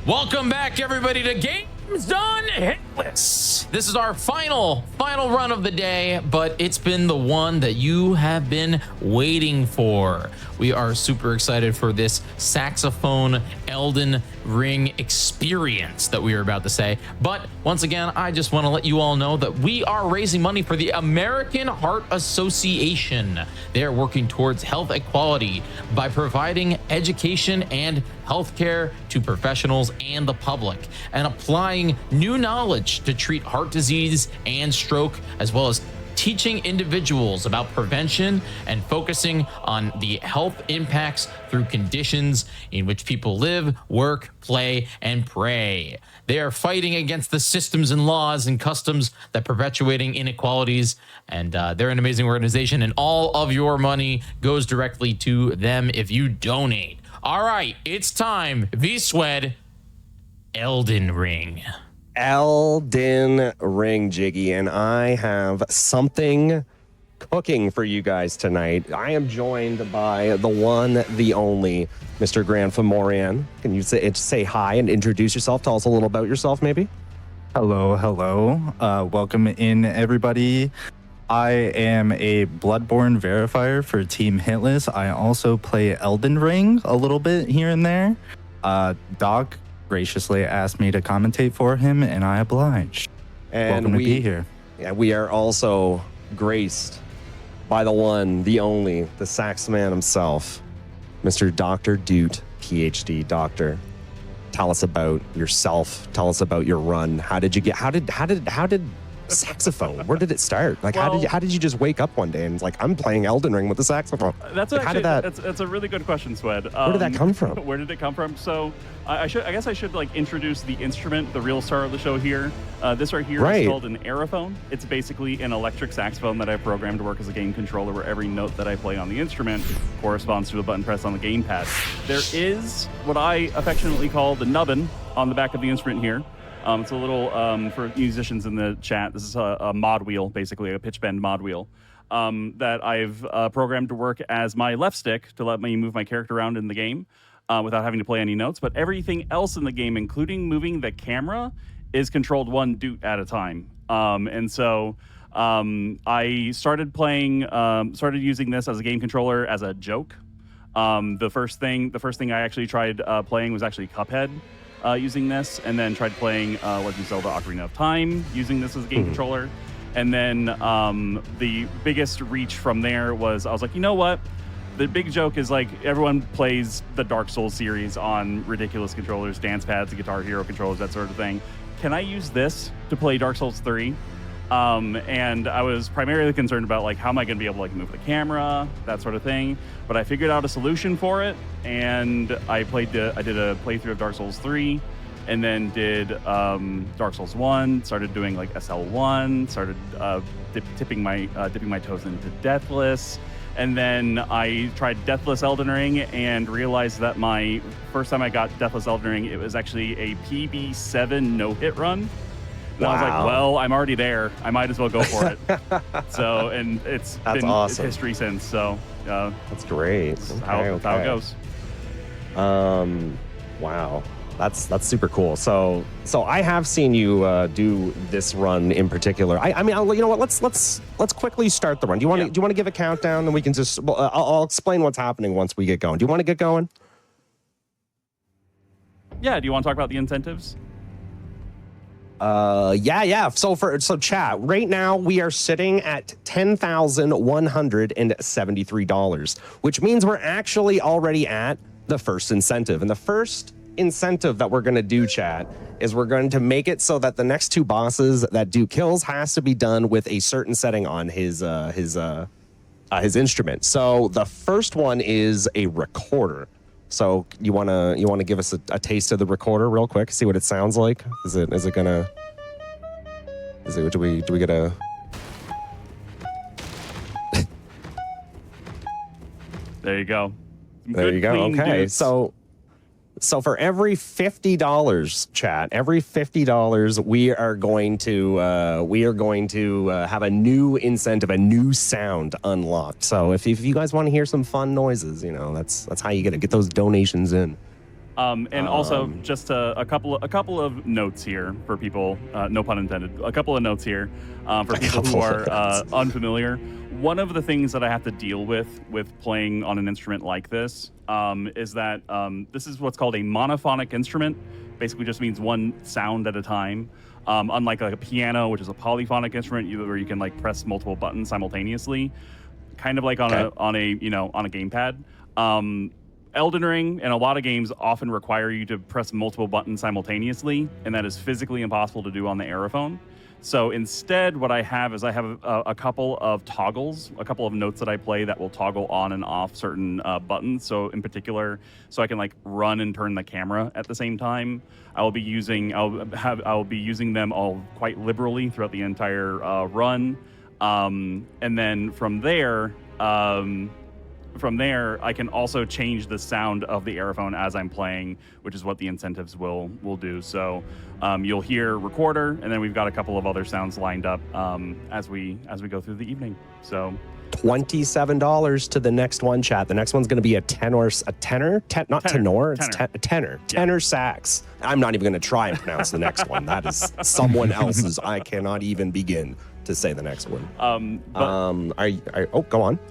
Welcome back, everybody, to Games Done Hitless. This is our final run of the day, but it's been the one that you have been waiting for. We are super excited for this saxophone Elden Ring experience that we are about to say. But once again, I just want to let you all know that we are raising money for the American Heart Association. They are working towards health equality by providing education and healthcare to professionals and the public, and applying new knowledge to treat heart disease and stroke, as well as teaching individuals about prevention and focusing on the health impacts through conditions in which people live, work, play, and pray. They are fighting against the systems and laws and customs that perpetuating inequalities, and they're an amazing organization, and all of your money goes directly to them if you donate. All right, it's time. V-Swed, Elden Ring. Elden Ring, Jiggy, and I have something cooking for you guys tonight. I am joined by the one, the only, Mr. Grant Fomorian. Can you say hi and introduce yourself? Tell us a little about yourself, maybe. Hello. Welcome in, everybody. I am a Bloodborne verifier for Team Hitless. I also play Elden Ring a little bit here and there. Doc graciously asked me to commentate for him, and I obliged. And welcome to be here. Yeah, we are also graced by the one, the only, the sax man himself, Mr. Dr. Doot, PhD. Doctor, tell us about yourself. Tell us about your run. How did saxophone, where did it start? Like, well, how did you just wake up one day and like, I'm playing Elden Ring with the saxophone? That's like, actually that's a really good question, Swed. Where did that come from? Where did it come from? So I guess I should like introduce the instrument, the real star of the show here. This right here is called an Aerophone. It's basically an electric saxophone that I programmed to work as a game controller, where every note that I play on the instrument corresponds to the button press on the gamepad. There is what I affectionately call the nubbin on the back of the instrument here. It's a little, for musicians in the chat, this is a mod wheel, basically a pitch bend mod wheel, that I've programmed to work as my left stick to let me move my character around in the game without having to play any notes. But everything else in the game, including moving the camera, is controlled one doot at a time. And so I started using this as a game controller as a joke. The first thing I actually tried playing was actually Cuphead. Using this, and then tried playing Legend of Zelda Ocarina of Time using this as a game controller. And then the biggest reach from there was, I was like, you know what? The big joke is like everyone plays the Dark Souls series on ridiculous controllers, dance pads, Guitar Hero controllers, that sort of thing. Can I use this to play Dark Souls 3? And I was primarily concerned about like, how am I going to be able to like move the camera, that sort of thing. But I figured out a solution for it, and I did a playthrough of Dark Souls 3, and then did Dark Souls 1. Started doing like SL1. Started dipping my toes into Deathless, and then I tried Deathless Elden Ring and realized that my first time I got Deathless Elden Ring, it was actually a PB7 no-hit run. And I was like, well, I'm already there. I might as well go for it. So, and it's been awesome. It's history since. So, that's great. That's how it goes. Wow, that's super cool. So I have seen you do this run in particular. I mean, you know what? Let's quickly start the run. Do you want to give a countdown, and we can just I'll explain what's happening once we get going. Do you want to get going? Yeah. Do you want to talk about the incentives? Yeah. So chat, right now we are sitting at $10,173, which means we're actually already at the first incentive. And the first incentive that we're going to do, chat, is we're going to make it so that the next two bosses that do kills has to be done with a certain setting on his instrument. So the first one is a recorder. So you wanna give us a taste of the recorder real quick? See what it sounds like. Do we get a? There you go. There you go. Okay, dudes. So for every $50, chat, every $50, we are going to have a new incentive, a new sound unlocked. So if you guys want to hear some fun noises, you know, that's how you get those donations in. And also, just a couple of notes here for people. No pun intended. A couple of notes here for people who are unfamiliar. One of the things that I have to deal with playing on an instrument like this is that this is what's called a monophonic instrument. Basically, just means one sound at a time. Unlike like a piano, which is a polyphonic instrument, where you can like press multiple buttons simultaneously, kind of like on a gamepad. Elden Ring and a lot of games often require you to press multiple buttons simultaneously, and that is physically impossible to do on the Aerophone. So instead, what I have is a couple of toggles, a couple of notes that I play that will toggle on and off certain buttons. So in particular, so I can like run and turn the camera at the same time. I'll be using them all quite liberally throughout the entire run, and then from there, I can also change the sound of the Aerophone as I'm playing, which is what the incentives will do. So you'll hear recorder, and then we've got a couple of other sounds lined up as we go through the evening. So $27 to the next one, chat. The next one's going to be a tenor, tenor, sax. I'm not even going to try and pronounce the next one. That is someone else's. I cannot even begin to say the next one. Go on.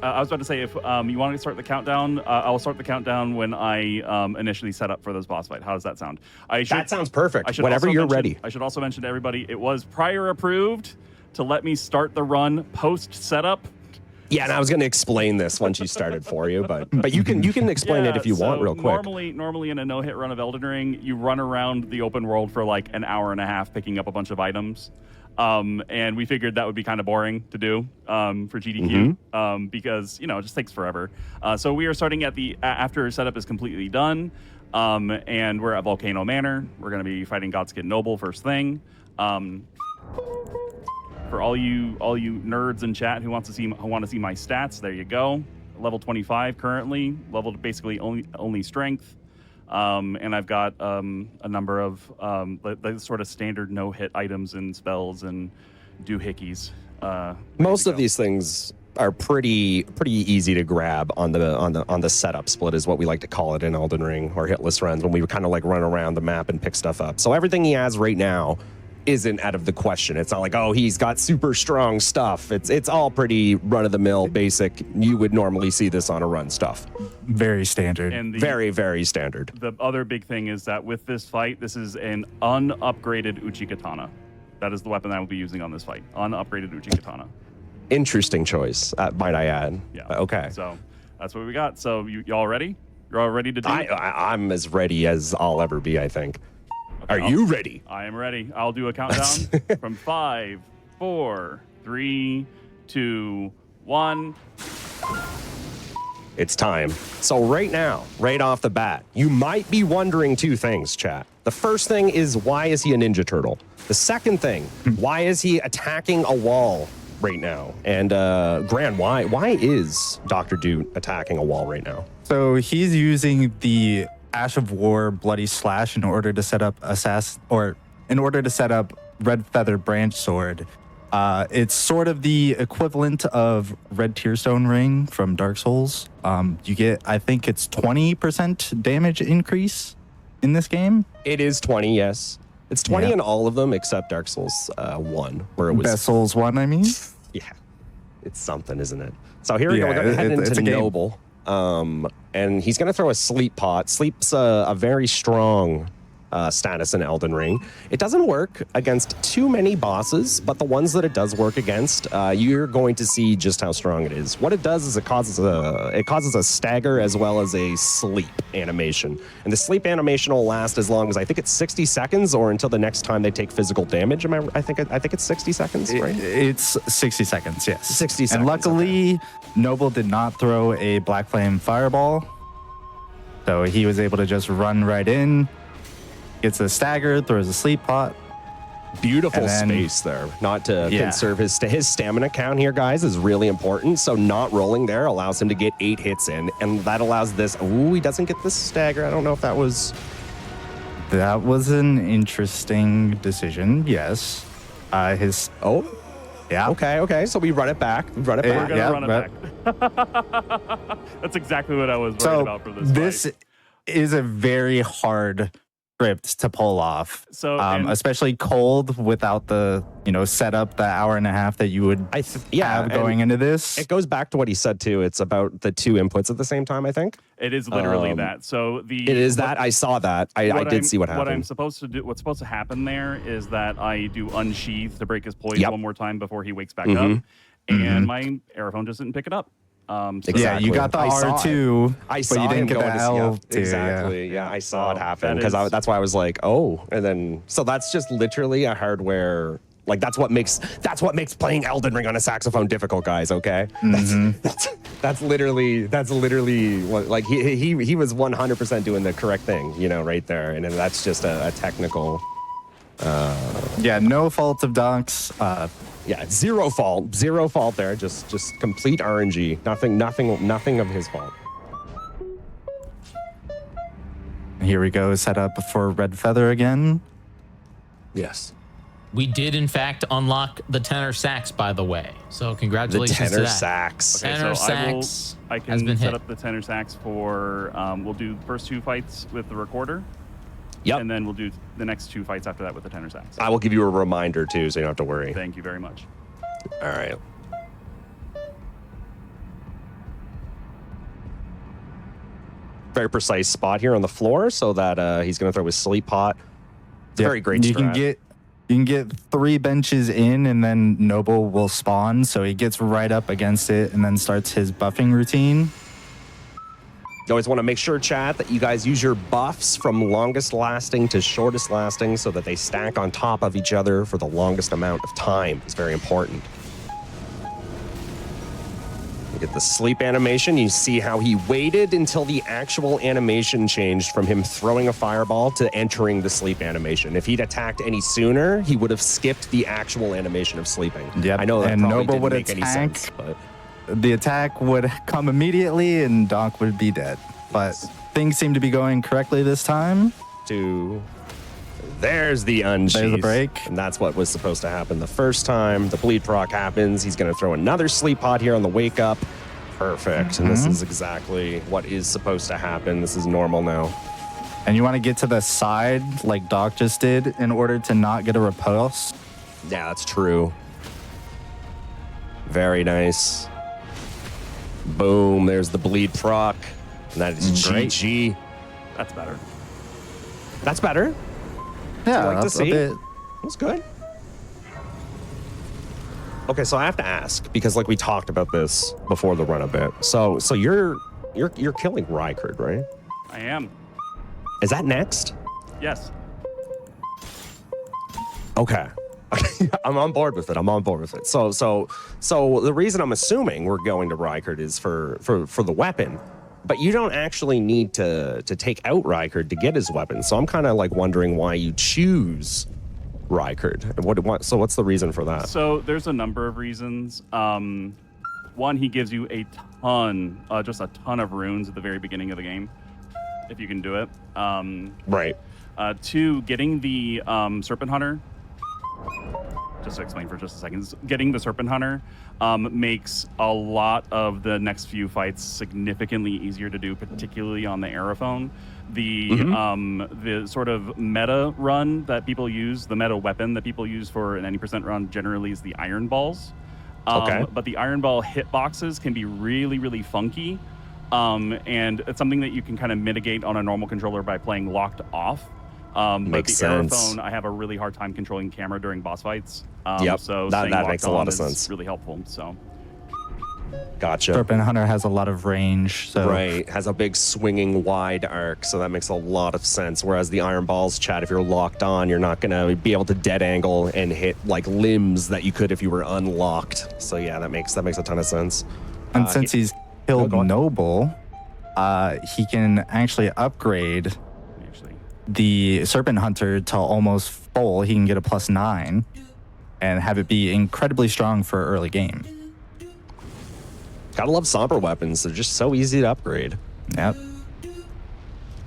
I was about to say, if you want to start the countdown, I'll start the countdown when I initially set up for this boss fight. How does that sound? That sounds perfect. Whenever you're ready. I should also mention to everybody, it was prior approved to let me start the run post setup. Yeah, and I was going to explain this once you started for you, but you can explain it if you want real quick. Normally in a no-hit run of Elden Ring, you run around the open world for like an hour and a half picking up a bunch of items. And we figured that would be kind of boring to do for GDQ because, it just takes forever. So we are starting at after setup is completely done, and we're at Volcano Manor. We're going to be fighting Godskin Noble first thing. For all you nerds in chat who want to see my stats, there you go. Level 25 currently, leveled basically only strength. And I've got a number of the sort of standard no-hit items and spells and doohickeys. Most of these things are pretty easy to grab on the setup split, is what we like to call it in Elden Ring or Hitless runs, when we kind of like run around the map and pick stuff up. So everything he has right now isn't out of the question. It's not like, oh, he's got super strong stuff. It's all pretty run-of-the-mill, basic. You would normally see this on a run stuff. Very standard. And very, very standard. The other big thing is that with this fight, this is an unupgraded Uchi Katana. That is the weapon I will be using on this fight. Unupgraded Uchi Katana. Interesting choice, might I add. Yeah. Okay. So that's what we got. So y'all ready? You're all ready to do it? I'm as ready as I'll ever be, I think. Are you ready? I am ready. I'll do a countdown from 5, 4, 3, 2, 1. It's time. So right now, right off the bat, you might be wondering two things, chat. The first thing is, why is he a Ninja Turtle? The second thing, why is he attacking a wall right now? And Gran, why is Dr. Doot attacking a wall right now? So he's using the Ash of War Bloody Slash in order to set up Red Feather Branch Sword. It's sort of the equivalent of Red Tearstone Ring from Dark Souls. You get, I think it's 20% damage increase in this game. It is 20, yes. It's 20 in all of them except Dark Souls 1, where it was... Best Souls 1, I mean? Yeah. It's something, isn't it? So here we go. We're going to head into Noble. And he's going to throw a Sleep Pot. Sleep's a very strong status in Elden Ring. It doesn't work against too many bosses, but the ones that it does work against, you're going to see just how strong it is. What it does is it causes a stagger as well as a sleep animation. And the sleep animation will last as long as, I think it's 60 seconds or until the next time they take physical damage. I think it's 60 seconds, right? It's 60 seconds, yes. 60 seconds. And luckily, Noble did not throw a Black Flame Fireball. So he was able to just run right in. Gets a stagger, throws a Sleep Pot. Beautiful space there. Not to conserve his stamina count here, guys, is really important. So not rolling there allows him to get 8 hits in, and that allows this. Ooh, he doesn't get the stagger. I don't know if that was. That was an interesting decision. Yes. Yeah. Okay. So we run it back. We're gonna run it back. That's exactly what I was worried about for this fight. is a very hard script to pull off. So, especially cold without the setup, the hour and a half that you would have going into this. It goes back to what he said too. It's about the 2 inputs at the same time, I think. It is literally that. So it is that. I saw that. I did see what happened. What I'm supposed to do, what's supposed to happen there is that I do unsheath to break his poise one more time before he wakes back up, and my Aerophone just didn't pick it up. Exactly. Yeah, you got the R2, but you didn't get the L2. Exactly. Yeah, I saw it happen because that's why I was like, oh, and then so that's just literally a hardware. Like that's what makes playing Elden Ring on a saxophone difficult, guys. Okay, that's literally what, like he was 100% doing the correct thing, right there, and then that's just a technical. No fault of Doc's. Zero fault there. Just complete RNG. Nothing of his fault. Here we go. Set up for Red Feather again. Yes. We did, in fact, unlock the tenor sax, by the way. So congratulations the tenor to that. sax. Okay, tenor so sax I can has been set hit. up the tenor sax for, we'll do the first 2 fights with the recorder. Yep. And then we'll do the next 2 fights after that with the tenor sax. I will give you a reminder too, so you don't have to worry. Thank you very much. All right. Very precise spot here on the floor, so that he's going to throw his sleep pot. It's a very great You strat. can get 3 benches in, and then Noble will spawn, so he gets right up against it, and then starts his buffing routine. You always want to make sure, chat, that you guys use your buffs from longest lasting to shortest lasting so that they stack on top of each other for the longest amount of time. It's very important. You get the sleep animation. You see how he waited until the actual animation changed from him throwing a fireball to entering the sleep animation. If he'd attacked any sooner, he would have skipped the actual animation of sleeping. Yep. I know that and probably Noble didn't would make attack. any sense, but... The attack would come immediately, and Doc would be dead. But things seem to be going correctly this time. There's the unsheath. There's the break. And that's what was supposed to happen the first time. The bleed proc happens. He's going to throw another sleep pod here on the wake up. Perfect. And this is exactly what is supposed to happen. This is normal now. And you want to get to the side like Doc just did in order to not get a repulse. Yeah, that's true. Very nice. Boom. There's the bleed proc. And that is Great. GG. That's better. That's better. Yeah, like to a see. bit. That's good. Okay, so I have to ask because like we talked about this before the run a bit. So you're killing Rykard, right? I am. Is that next? Yes. Okay. I'm on board with it. So the reason I'm assuming we're going to Rykard is for the weapon. But you don't actually need to take out Rykard to get his weapon. So I'm kind of like wondering why you choose Rykard. So what's the reason for that? So there's a number of reasons. One, he gives you a ton, just a ton of runes at the very beginning of the game, if you can do it. Right. 2, getting the Serpent Hunter. Just to explain for just a second, getting the Serpent Hunter makes a lot of the next few fights significantly easier to do, particularly on the Aerophone. The sort of meta run that people use, the meta weapon that people use for an 90% run generally is the Iron Balls. Okay. But the Iron Ball hitboxes can be really, really funky. And it's something that you can kind of mitigate on a normal controller by playing locked off. But the Aerophone, I have a really hard time controlling camera during boss fights. So that makes a lot of sense. Really helpful. So, gotcha. Serpent Hunter has a lot of range. So. Right, has a big swinging wide arc, so that makes a lot of sense. Whereas the Iron Balls, chat, if you're locked on, you're not gonna be able to dead angle and hit like limbs that you could if you were unlocked. So yeah, that makes a ton of sense. And since he's killed go on. Noble, he can actually upgrade the Serpent Hunter to almost full. He can get a +9 and have it be incredibly strong for early game. Gotta love somber weapons. They're just so easy to upgrade. Yep.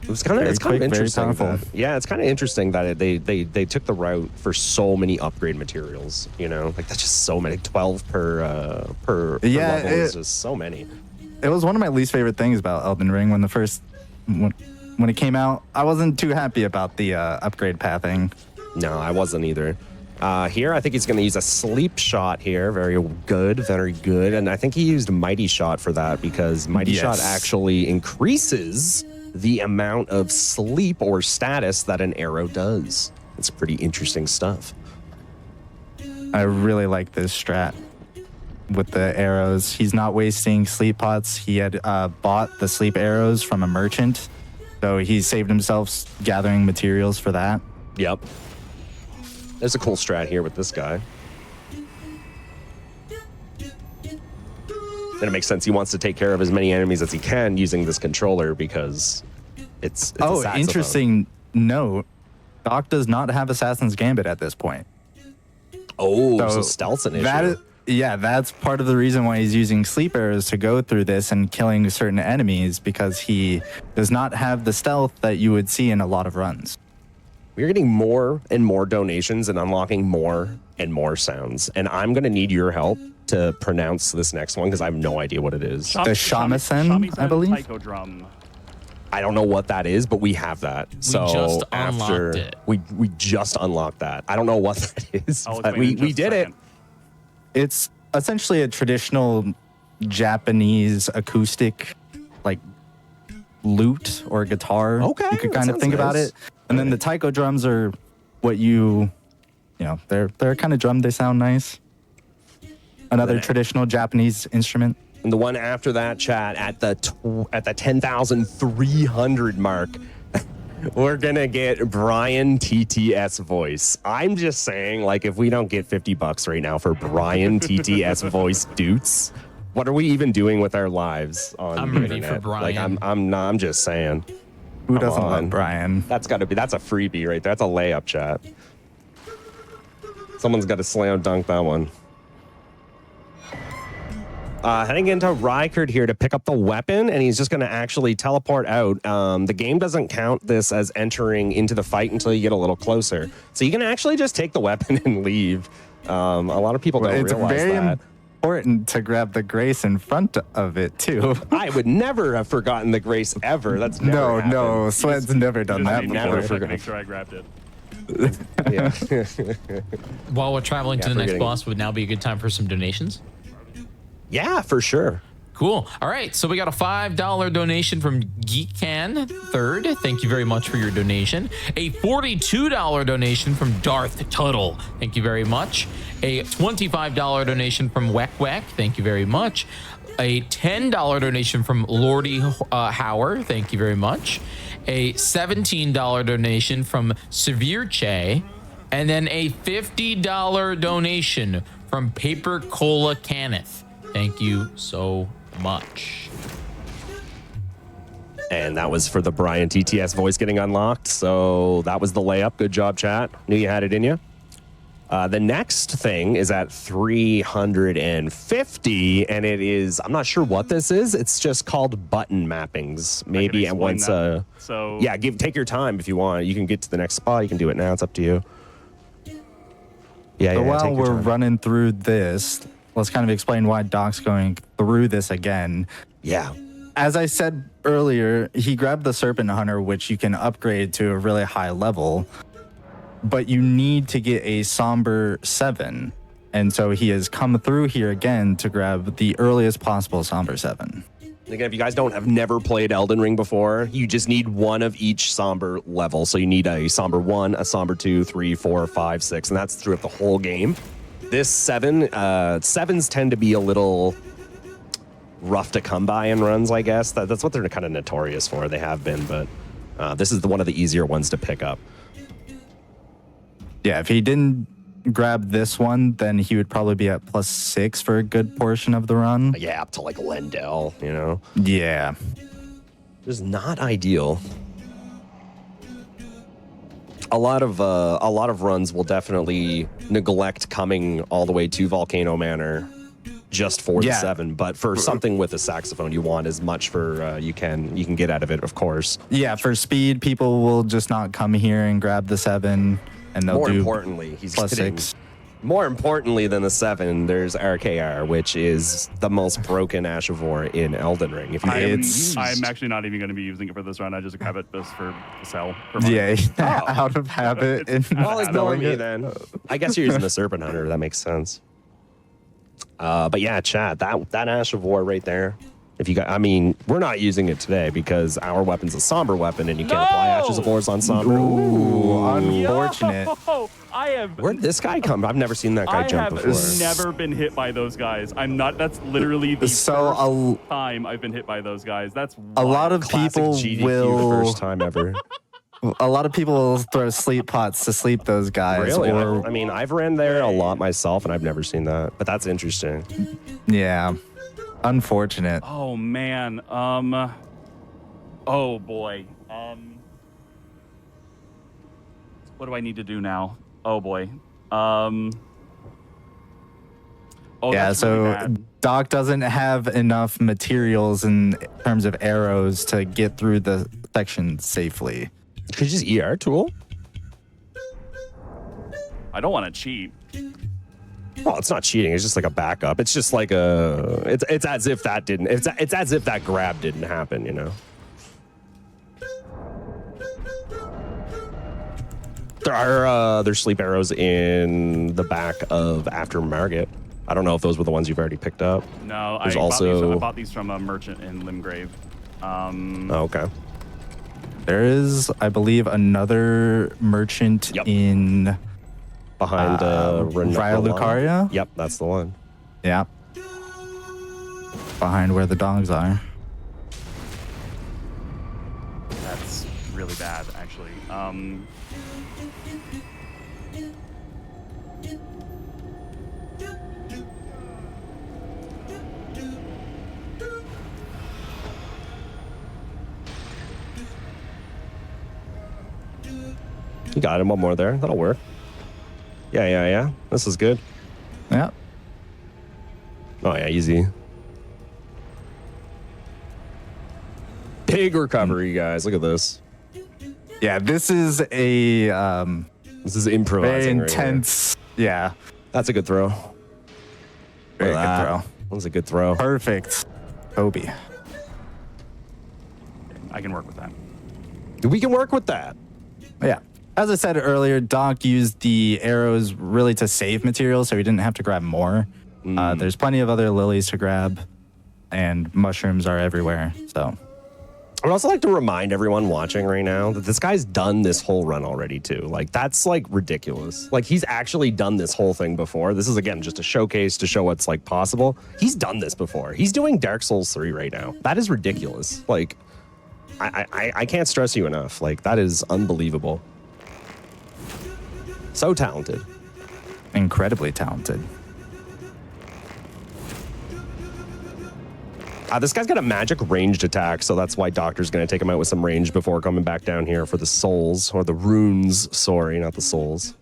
It's kind of interesting. It's kind of interesting that they took the route for so many upgrade materials. You know, like that's just so many. 12 per level is just so many. It was one of my least favorite things about Elden Ring when when it came out, I wasn't too happy about the upgrade pathing. No, I wasn't either. Here, I think he's going to use a sleep shot here. Very good, very good. And I think he used Mighty Shot for that because Mighty Shot actually increases the amount of sleep or status that an arrow does. It's pretty interesting stuff. I really like this strat with the arrows. He's not wasting sleep pots. He had bought the sleep arrows from a merchant, so he saved himself gathering materials for that. Yep. There's a cool strat here with this guy. And it makes sense. He wants to take care of as many enemies as he can using this controller because it's a saxophone. Interesting note. Doc does not have Assassin's Gambit at this point. Oh, so stealth's an issue. That's part of the reason why he's using sleep arrows to go through this and killing certain enemies, because he does not have the stealth that you would see in a lot of runs. We're getting more and more donations and unlocking more and more sounds. And I'm going to need your help to pronounce this next one because I have no idea what it is. The shamisen, I believe? Taiko drum. I don't know what that is, but we have that. So just unlocked it. We just unlocked that. I don't know what that is, but we did it. It's essentially a traditional Japanese acoustic, like, lute or guitar. Okay, you could kind of think about it. And then the taiko drums are what they're kind of drum. They sound nice. Another traditional Japanese instrument. And the one after that, chat, at the 10,300 mark, we're gonna get Brian TTS voice. I'm just saying, like, if we don't get $50 right now for Brian TTS voice dudes, what are we even doing with our lives on the ready internet? for Brian. Like, I'm just saying. Who doesn't love Brian? That's a freebie right there. That's a layup, chat. Someone's got to slam dunk that one. Heading into Rykard here to pick up the weapon, and he's just going to actually teleport out. The game doesn't count this as entering into the fight until you get a little closer. So you can actually just take the weapon and leave. A lot of people don't realize that. It's very important to grab the grace in front of it, too. I would never have forgotten the grace ever. That's never happened. No, Sweat's never done that before. Never forgot. Make sure I grabbed it. Yeah. While we're traveling to the next boss, would now be a good time for some donations? Yeah, for sure. Cool. All right. So we got a $5 donation from Geekcan Third. Thank you very much for your donation. A $42 donation from Darth Tuttle. Thank you very much. A $25 donation from Weck Weck. Thank you very much. A $10 donation from Lordy Hauer. Thank you very much. A $17 donation from Severe Che. And then a $50 donation from Paper Cola Kenneth. Thank you so much. And that was for the Brian TTS voice getting unlocked. So that was the layup. Good job, chat. Knew you had it in you. The next thing is at 350, and it is, I'm not sure what this is. It's just called button mappings. Maybe at once. So yeah, take your time if you want. You can get to the next spot. You can do it now. It's up to you. So while we're running through this, let's kind of explain why Doc's going through this again. Yeah. As I said earlier, he grabbed the Serpent Hunter, which you can upgrade to a really high level, but you need to get a Somber 7. And so he has come through here again to grab the earliest possible Somber 7. Again, if you guys have never played Elden Ring before, you just need one of each Somber level. So you need a Somber 1, a Somber 2, 3, 4, 5, 6, and that's throughout the whole game. This 7, 7s tend to be a little rough to come by in runs, I guess. That's what they're kind of notorious for. They have been, but this is one of the easier ones to pick up. Yeah, if he didn't grab this one, then he would probably be at +6 for a good portion of the run. Yeah, up to like Lendell, you know? Yeah. It's not ideal. A lot of runs will definitely neglect coming all the way to Volcano Manor just for the 7, but for something with a saxophone, you want as much for you can get out of it, of course. Yeah, for speed, people will just not come here and grab the 7, and they'll More do importantly, he's +6. More importantly than the 7, there's RKR, which is the most broken Ashivore in Elden Ring. If you I'm actually not even going to be using it for this run. I just grab it just for sell. For money. Yeah, out of habit. Well, ignore me then. I guess you're using the Serpent Hunter. That makes sense. But yeah, chat, that Ashivore right there. If you got, I mean, we're not using it today because our weapon's a somber weapon and you can't apply Ashes of Wars on somber. Ooh, unfortunate. I have. Where'd this guy come? I've never seen that guy jump before. I have never been hit by those guys. I'm not. That's literally the first time I've been hit by those guys. That's wild. A lot of Classic people GDQ, will. First time ever. A lot of people will throw sleep pots to sleep those guys. Really? Or, I mean, I've ran there a lot myself, and I've never seen that. But that's interesting. yeah, unfortunate. Oh man. Oh boy. What do I need to do now? Oh boy. Oh, Yeah, that's really so bad. Doc doesn't have enough materials in terms of arrows to get through the section safely. Could you just ER tool? I don't want to cheat. Well, it's not cheating. It's just like a backup. It's just like a. It's as if that didn't. It's as if that grab didn't happen. You know. There's sleep arrows in the back of after Margit. I don't know if those were the ones you've already picked up. No, There's I bought these from a merchant in Limgrave. Oh, okay. There is, I believe, another merchant in Behind Raya Lucaria. Yep, that's the one. Yeah. Behind where the dogs are. That's really bad, actually. You got him. One more there. That'll work. Yeah. This is good. Yeah. Oh, yeah, easy. Big recovery, guys. Look at this. Yeah, this is a This is very improvising. intense. Yeah. That's a good throw. Very Look at good that. throw. That's a good throw. Perfect. Kobe. I can work with that. We can work with that. Yeah. As I said earlier, Doc used the arrows really to save material, so he didn't have to grab more. There's plenty of other lilies to grab, and mushrooms are everywhere. So I would also like to remind everyone watching right now that this guy's done this whole run already too. Like, that's like ridiculous. Like, he's actually done this whole thing before. This is, again, just a showcase to show what's like possible. He's done this before. He's doing Dark Souls 3 right now. That is ridiculous. Like, I can't stress you enough. Like, that is unbelievable. So talented. incredibly talented. This guy's got a magic ranged attack, so that's why Doctor's going to take him out with some range before coming back down here for the souls, or the runes. Sorry, not the souls.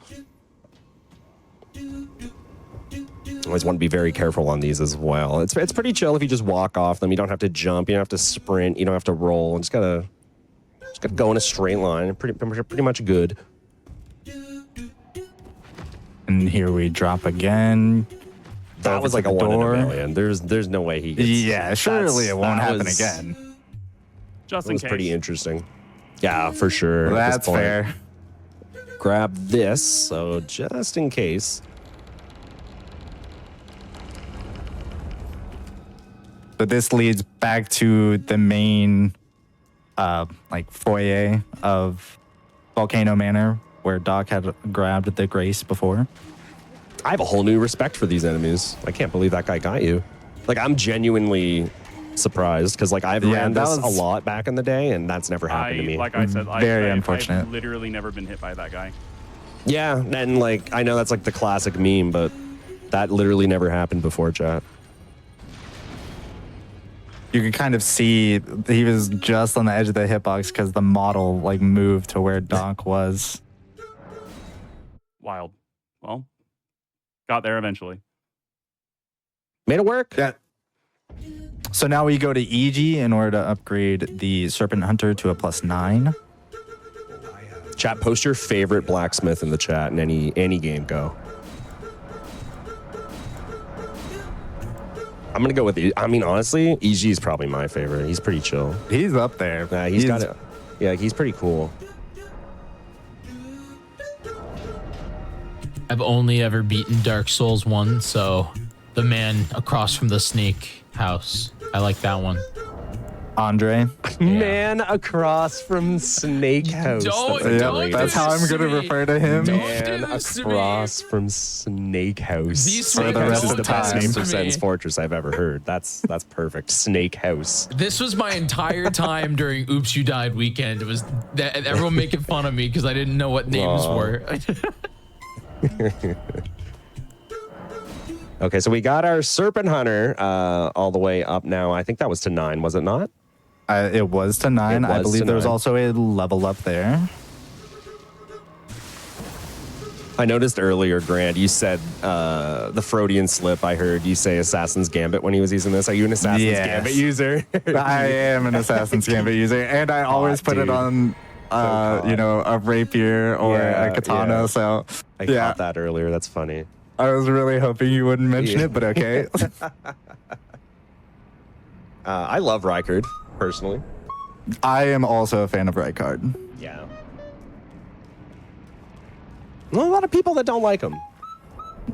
Always want to be very careful on these as well. It's pretty chill if you just walk off them. You don't have to jump. You don't have to sprint. You don't have to roll. Just gotta go in a straight line. Pretty much good. And here we drop again. That was like a 1 in a million. There's no way he gets. Yeah, surely it won't happen was- again. Just It in was case. pretty interesting. Yeah, for sure. at this That's point. fair. Grab this, so just in case. So this leads back to the main, like foyer of Volcano Manor, where Doc had grabbed the Grace before. I have a whole new respect for these enemies. I can't believe that guy got you. Like, I'm genuinely surprised because, like, I've ran that this was- a lot back in the day, and that's never happened to me. Like I said, Very I've unfortunate. literally never been hit by that guy. Yeah, and like, I know that's like the classic meme, but that literally never happened before, chat. You could kind of see he was just on the edge of the hitbox because the model like moved to where Doc was. Wild. Well, got there eventually. Made it work. Yeah. So now we go to EG in order to upgrade the Serpent Hunter to a +9. Chat, post your favorite blacksmith in the chat in any game. Go. I'm gonna go with. I mean, honestly, EG is probably my favorite. He's pretty chill. He's up there. He's got it. Yeah, he's pretty cool. I've only ever beaten Dark Souls 1, so the man across from the snake house. I like that one. Andre. Man across from Snake House. That's how I'm going to refer to him. Man across from Snake House. For the rest is of the the best time name for for Sen's me. Fortress I've ever heard. That's perfect. Snake House. This was my entire time during Oops You Died weekend. It was that everyone making fun of me because I didn't know what names were. Okay, so we got our Serpent Hunter all the way up now. I think that was to 9, was it not? It was to 9. I believe there was 9. also a level up there. I noticed earlier, Grant, you said the Freudian slip. I heard you say Assassin's Gambit when he was using this. Are you an Assassin's Gambit user? I am an Assassin's Gambit user, and I always put it on, a rapier or a katana. So I caught that earlier. That's funny. I was really hoping you wouldn't mention it, but okay. I love Rykard, personally. I am also a fan of Rykard. Yeah. Well, a lot of people that don't like him.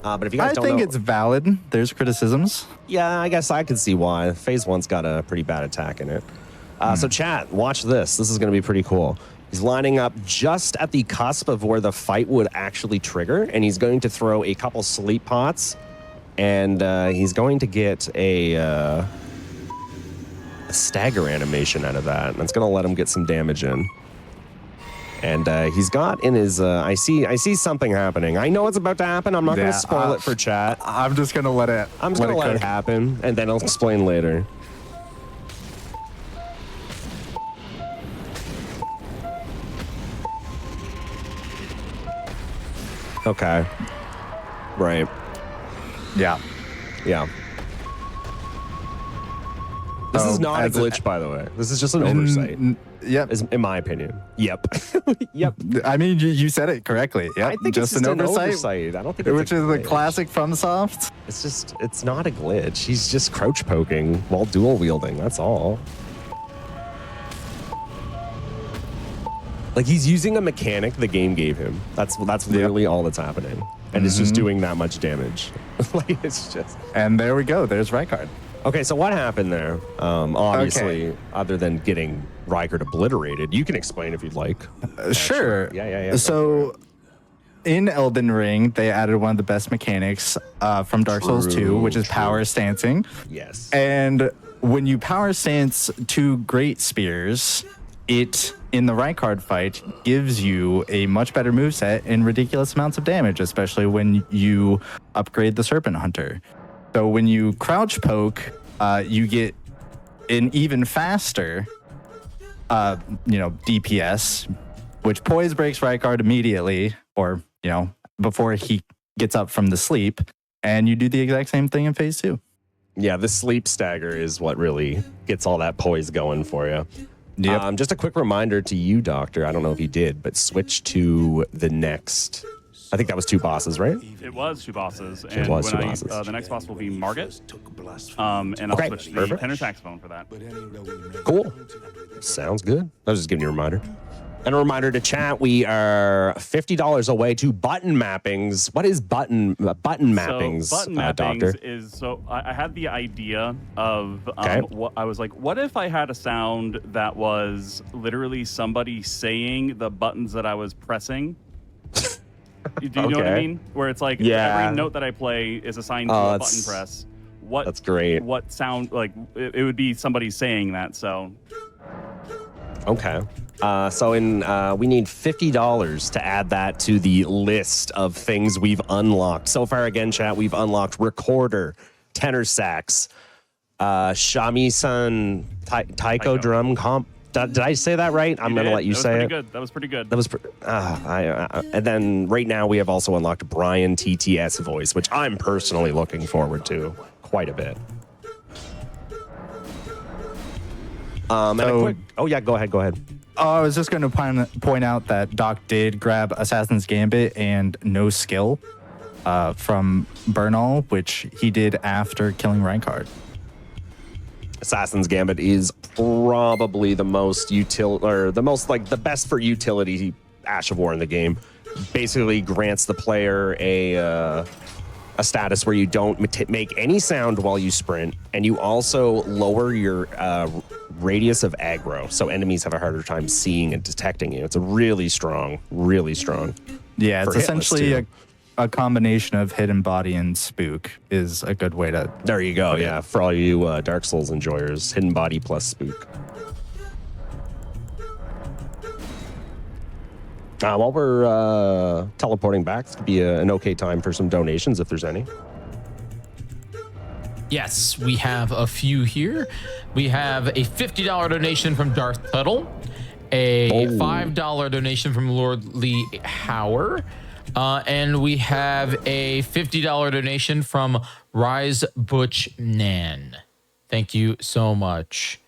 But if you guys I don't think know, it's valid. There's criticisms. yeah, I guess I could see why. Phase 1's got a pretty bad attack in it. So chat, watch this. This is going to be pretty cool. He's lining up just at the cusp of where the fight would actually trigger, and he's going to throw a couple sleep pots, and he's going to get a stagger animation out of that, and it's going to let him get some damage in. And he's got in his, I see something happening. I know what's about to happen. I'm not going to spoil it for chat. I'm just going to let it I'm just going to let it happen, and then I'll explain later. Okay. Right. Yeah. Yeah. This is not a glitch, by the way. This is just an oversight. Yep. In my opinion. Yep. Yep. I mean, you said it correctly. Yep. I think just it's just an oversight. I don't think it's which is the classic FromSoft. It's not a glitch. He's just crouch poking while dual wielding. That's all. Like, he's using a mechanic the game gave him. That's literally all that's happening. And it's just doing that much damage. Like, it's just... And there we go. There's Rykard. Okay, so what happened there? Obviously, other than getting Rykard obliterated, you can explain if you'd like. Sure. Yeah. So, in Elden Ring, they added one of the best mechanics from Dark Souls 2, which is power stancing. Yes. And when you power stance 2 great spears, it, in the Rykard fight, gives you a much better moveset and ridiculous amounts of damage, especially when you upgrade the Serpent Hunter. So when you crouch poke, you get an even faster, DPS, which poise breaks Rykard immediately, or, before he gets up from the sleep, and you do the exact same thing in phase 2. Yeah, the sleep stagger is what really gets all that poise going for you. Yep. Just a quick reminder to you, Doctor. I don't know if you did, but switch to the next. I think that was 2 bosses, right? It was 2 bosses. It was 2 bosses. The next boss will be Margit. And I'll switch the tenor saxophone for that. Cool. Sounds good. I was just giving you a reminder. And a reminder to chat, we are $50 away to button mappings. What is button mappings, So button mappings Doctor? is, so I had the idea of, what I was like, what if I had a sound that was literally somebody saying the buttons that I was pressing? Do you know what I mean? Where it's like every note that I play is assigned to a button press. That's great. What sound, like, it would be somebody saying that, so. Okay. So we need $50 to add that to the list of things we've unlocked. So far, again, chat, we've unlocked recorder, tenor sax, shamisen, taiko drum comp. Did I say that right? I'm going to let you say it. That was pretty good. That was and then right now we have also unlocked Brian TTS voice, which I'm personally looking forward to quite a bit. And a quick, go ahead. Oh, I was just going to point out that Doc did grab Assassin's Gambit and No Skill from Bernal, which he did after killing Rykard. Assassin's Gambit is probably the most the best for utility Ash of War in the game. Basically grants the player a status where you don't make any sound while you sprint, and you also lower your radius of aggro, so enemies have a harder time seeing and detecting you. It's a really strong. Yeah, it's essentially too. a combination of hidden body and spook is a good way to. There you go. Yeah, for all you Dark Souls enjoyers, hidden body plus spook. While we're teleporting back, this could be an okay time for some donations if there's any. Yes, we have a few here. We have a $50 donation from Darth Tuttle, a $5 donation from Lord Lee Hauer, and we have a $50 donation from Rise Butch Nan. Thank you so much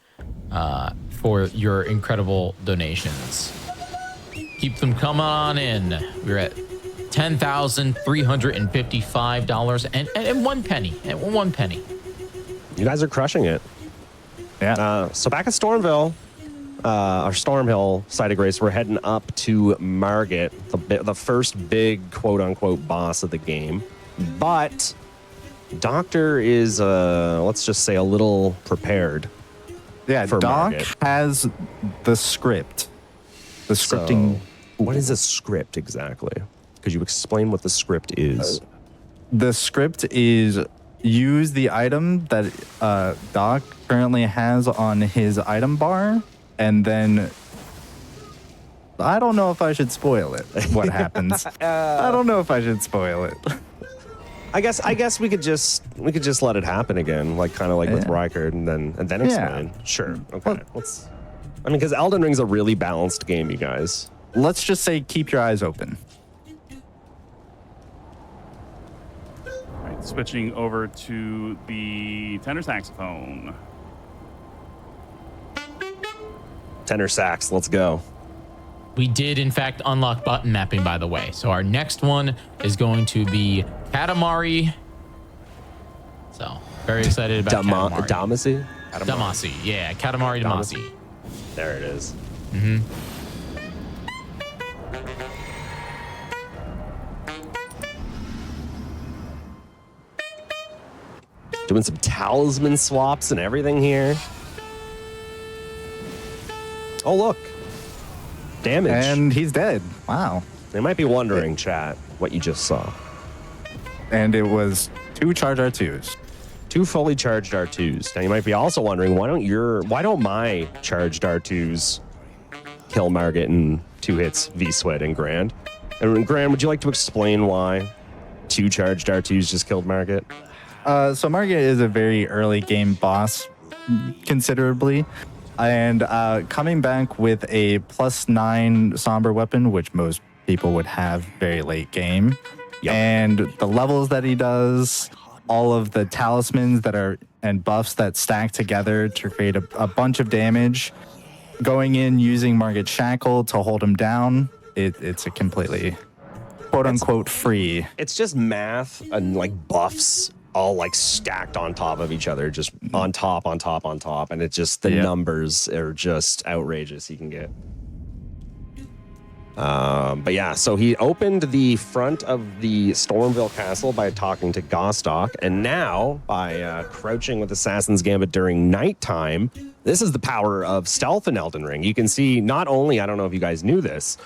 for your incredible donations. Keep them coming on in. We're at $10,355 and 1 penny. And 1 penny. You guys are crushing it. Yeah. So back at Stormville, our Stormhill side of grace, we're heading up to Margit, the first big quote-unquote boss of the game. But Doctor is, let's just say, a little prepared. Yeah, for Doc Margit. has the script. The scripting. So, what is a script exactly? Could you explain what the script is? The script is use the item that Doc currently has on his item bar, and then I don't know if I should spoil it. What happens? I don't know if I should spoil it. I guess we could just let it happen again, like kind of like with Rykard, and then explain. Yeah. Sure. Okay. Because Elden Ring's a really balanced game, you guys. Let's just say keep your eyes open. All right, switching over to the tenor saxophone. Tenor sax, let's go. We did, in fact, unlock button mapping, by the way. So our next one is going to be Katamari. So very excited about Katamari. Damacy? Damacy, yeah, Katamari Damacy. There it is. Mm-hmm. Doing some talisman swaps and everything here. Oh, look. Damage. And he's dead. Wow. They might be wondering, chat, what you just saw. And it was 2 charge R2s. 2 fully charged R2s. Now you might be also wondering, why don't my charged R2s kill Margit in 2 hits, V-Sweat and Grand? And Grand, would you like to explain why 2 charged R2s just killed Margit? So Margit is a very early game boss, considerably. And coming back with a +9 somber weapon, which most people would have very late game. Yep. And the levels that he does, all of the talismans that are and buffs that stack together to create a bunch of damage. Going in using Margit Shackle to hold him down, it's a completely quote-unquote free. It's just math and like buffs all like stacked on top of each other, just on top, and it's just the numbers are just outrageous you can get. But yeah, so he opened the front of the Stormville Castle by talking to Gostock, and now by crouching with Assassin's Gambit during nighttime. This is the power of stealth in Elden Ring. You can see not only, I don't know if you guys knew this,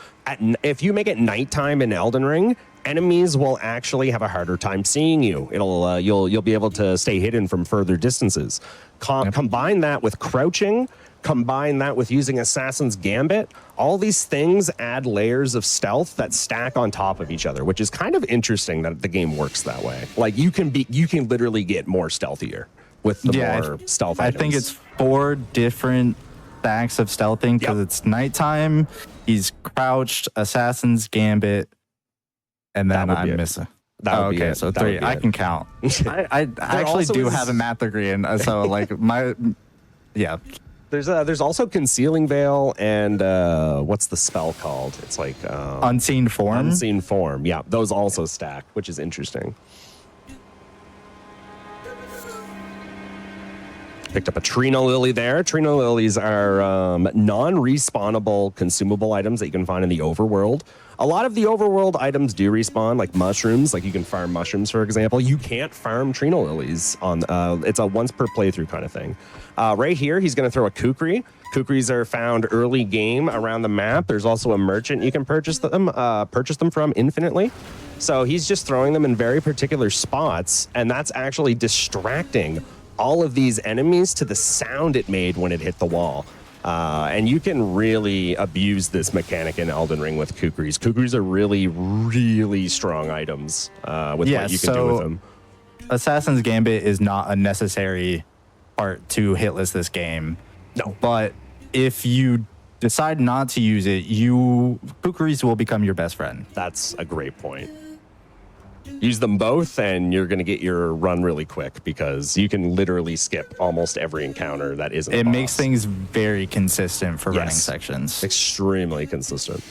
if you make it nighttime in Elden Ring, enemies will actually have a harder time seeing you. You'll be able to stay hidden from further distances. Combine that with crouching, combine that with using Assassin's Gambit. All these things add layers of stealth that stack on top of each other, which is kind of interesting that the game works that way. Like you can literally get more stealthier with the more stealth items. I think it's 4 different stacks of stealthing because it's nighttime. He's crouched, Assassin's Gambit, and then I'm missing. Okay, so 3. I can count. I actually do have a math degree, and so like There's also Concealing Veil and what's the spell called? It's like Unseen Form. Unseen Form. Yeah, those also stack, which is interesting. Picked up a Trina Lily there. Trina Lilies are non-respawnable consumable items that you can find in the overworld. A lot of the overworld items do respawn, like mushrooms. Like you can farm mushrooms, for example. You can't farm Trina Lilies on. It's a once per playthrough kind of thing. Right here, he's going to throw a Kukri. Kukris are found early game around the map. There's also a merchant you can purchase them from infinitely. So he's just throwing them in very particular spots, and that's actually distracting all of these enemies to the sound it made when it hit the wall. And you can really abuse this mechanic in Elden Ring with Kukris. Kukris are really, really strong items with what you can do with them. Assassin's Gambit is not a necessary part to hitless this game. No. But if you decide not to use it, Kukris will become your best friend. That's a great point. Use them both, and you're going to get your run really quick because you can literally skip almost every encounter that isn't. It makes things very consistent for running sections. Extremely consistent.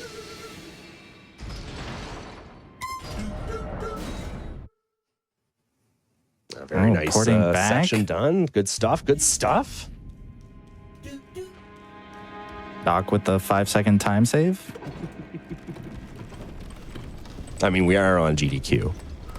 Very nice section done. Good stuff. Good stuff. Doc with the 5-second time save. I mean, we are on GDQ.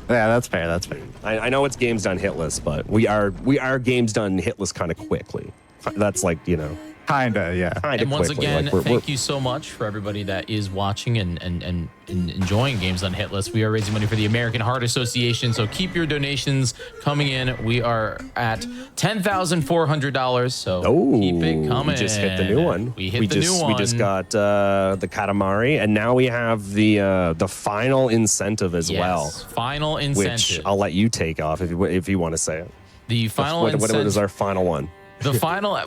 Yeah, that's fair. That's fair. I know it's games done hitless, but we are games done hitless kind of quickly. That's like, you know. Kinda, yeah. And once again, thank you so much for everybody that is watching and enjoying Games Done Hitless. We are raising money for the American Heart Association, so keep your donations coming in. We are at $10,400, so keep it coming. We just hit the new one. We just got the Katamari, and now we have the final incentive as well. Final incentive. Which I'll let you take off if you want to say it. The final incentive. What is our final one? The final.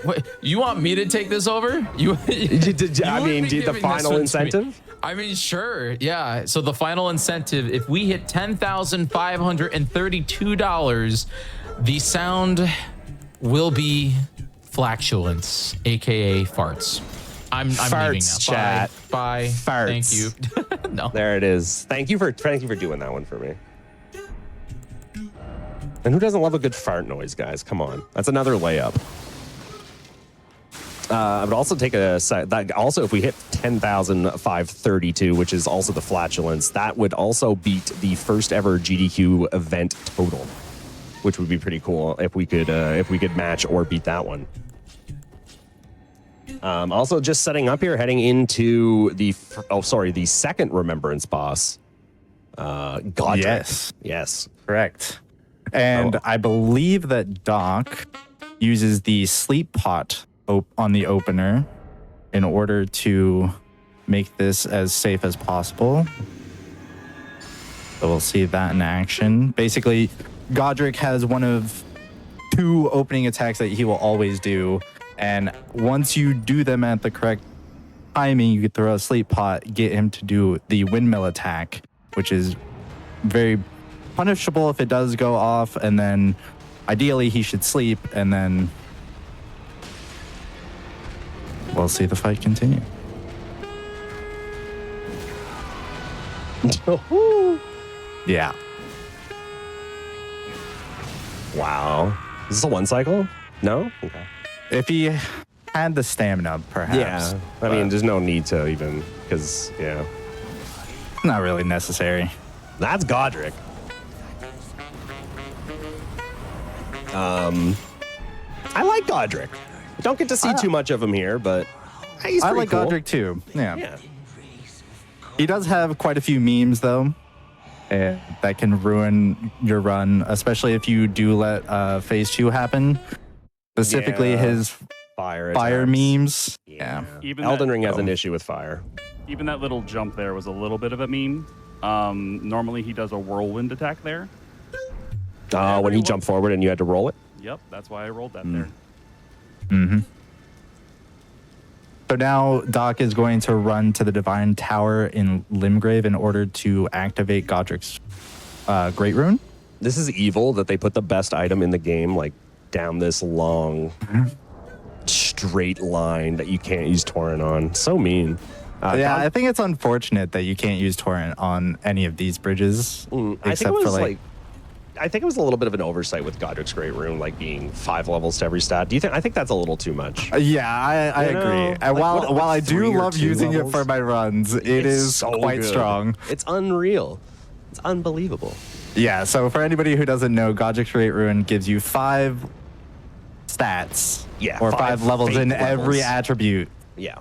You want me to take this over? The final incentive? I mean, sure. Yeah. So the final incentive, if we hit $10,532, the sound will be flatulence, aka farts. I'm farts, leaving now. Chat. Bye. Farts. Thank you. No. There it is. Thank you for doing that one for me. And who doesn't love a good fart noise, guys? Come on. That's another layup. I would also take if we hit 10,532, which is also the flatulence, that would also beat the first ever GDQ event total, which would be pretty cool if we could match or beat that one. Also, just setting up here, heading into the second remembrance boss, Godrick. Yes, correct. And I believe that Doc uses the sleep pot on the opener in order to make this as safe as possible. So we'll see that in action. Basically, Godrick has one of 2 opening attacks that he will always do. And once you do them at the correct timing, you could throw a sleep pot, get him to do the windmill attack, which is very punishable if it does go off, and then ideally he should sleep, and then we'll see the fight continue. Yeah. Wow. Is this a 1 cycle? No? Okay. If he had the stamina, perhaps. Yeah. I mean, there's no need to even, because, yeah. Not really necessary. That's Godrick. I like Godrick. Don't get to see too much of him here, but he's I pretty like cool. Godrick too. Yeah. He does have quite a few memes though, that can ruin your run, especially if you do let phase 2 happen. Specifically his fire memes. Yeah. Even Elden Ring has an issue with fire. Even that little jump there was a little bit of a meme. Normally he does a whirlwind attack there. When he jumped forward and you had to roll it? Yep, that's why I rolled that there. Mm-hmm. So now Doc is going to run to the Divine Tower in Limgrave in order to activate Godrick's Great Rune. This is evil that they put the best item in the game like down this long straight line that you can't use Torrent on. So mean. I think it's unfortunate that you can't use Torrent on any of these bridges. I think it was like I think it was a little bit of an oversight with Godrick's Great Rune, like being 5 levels to every stat. Do you think? I think that's a little too much. Yeah, I agree. And while I do love using it for my runs, it is so quite good. strong. It's unreal. It's unbelievable. Yeah, so for anybody who doesn't know, Godrick's Great Rune gives you 5 stats. Yeah, or 5 5 levels fate in levels. every attribute. Yeah.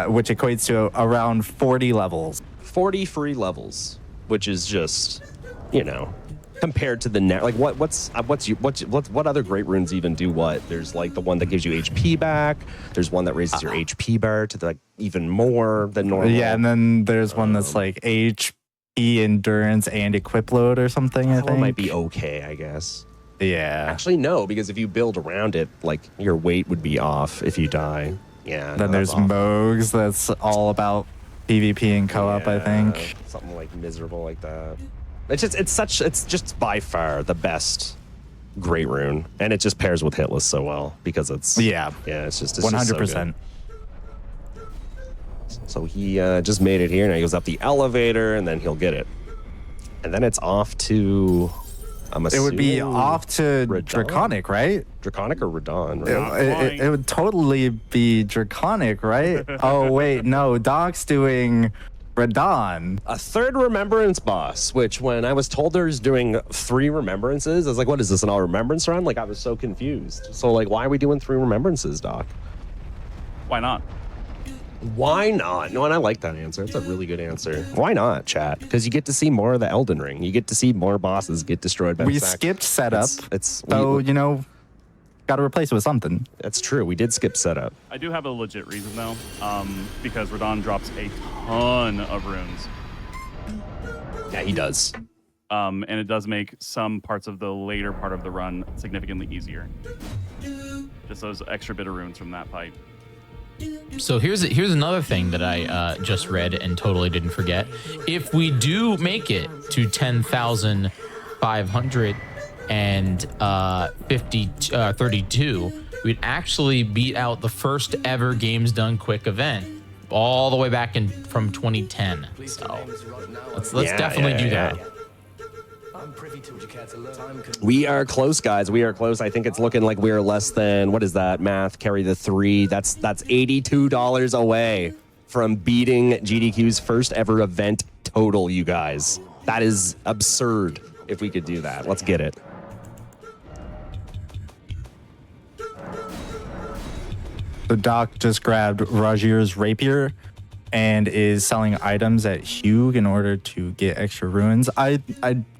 Which equates to around 40 levels. 40 free levels, which is just, you know, compared to the net. Like what other great runes even do what? There's like the one that gives you HP back. There's one that raises your HP bar to like even more than normal. Yeah, and then there's one that's like HP, endurance, and equip load or something. I That one think might be okay, I guess. Yeah. Actually, no, because if you build around it, like your weight would be off if you die. Yeah. Then there's Mogs. That's all about PvP and co-op, I think. Something like miserable like that. It's just by far the best great rune, and it just pairs with Hitless so well because it's it's just 100%. So he just made it here. Now he goes up the elevator, and then he'll get it, and then it's off to. It would be off to Radahn? Draconic, right? Draconic or Radahn, right? It would totally be Draconic, right? Oh wait, no, Doc's doing Radahn. A 3rd remembrance boss, which when I was told there's doing 3 remembrances, I was like, what is this, an all remembrance run? Like, I was so confused. So, like, why are we doing 3 remembrances, Doc? Why not? Why not? No, and I like that answer. It's a really good answer. Why not, chat? Because you get to see more of the Elden Ring. You get to see more bosses get destroyed by We the Sax. skipped setup, so, you know, got to replace it with something. That's true. We did skip setup. I do have a legit reason, though, because Radahn drops a ton of runes. Yeah, he does. And it does make some parts of the later part of the run significantly easier. Just those extra bit of runes from that fight. So here's another thing that I just read and totally didn't forget. If we do make it to 10,532, we'd actually beat out the first ever Games Done Quick event all the way back in from 2010. So let's definitely do that. We are close, guys. We are close. I think it's looking like we are less than, what is that? Math, carry the 3. That's $82 away from beating GDQ's first ever event total, you guys. That is absurd if we could do that. Let's get it. So Doc just grabbed Rajir's rapier and is selling items at Hugh in order to get extra runes. I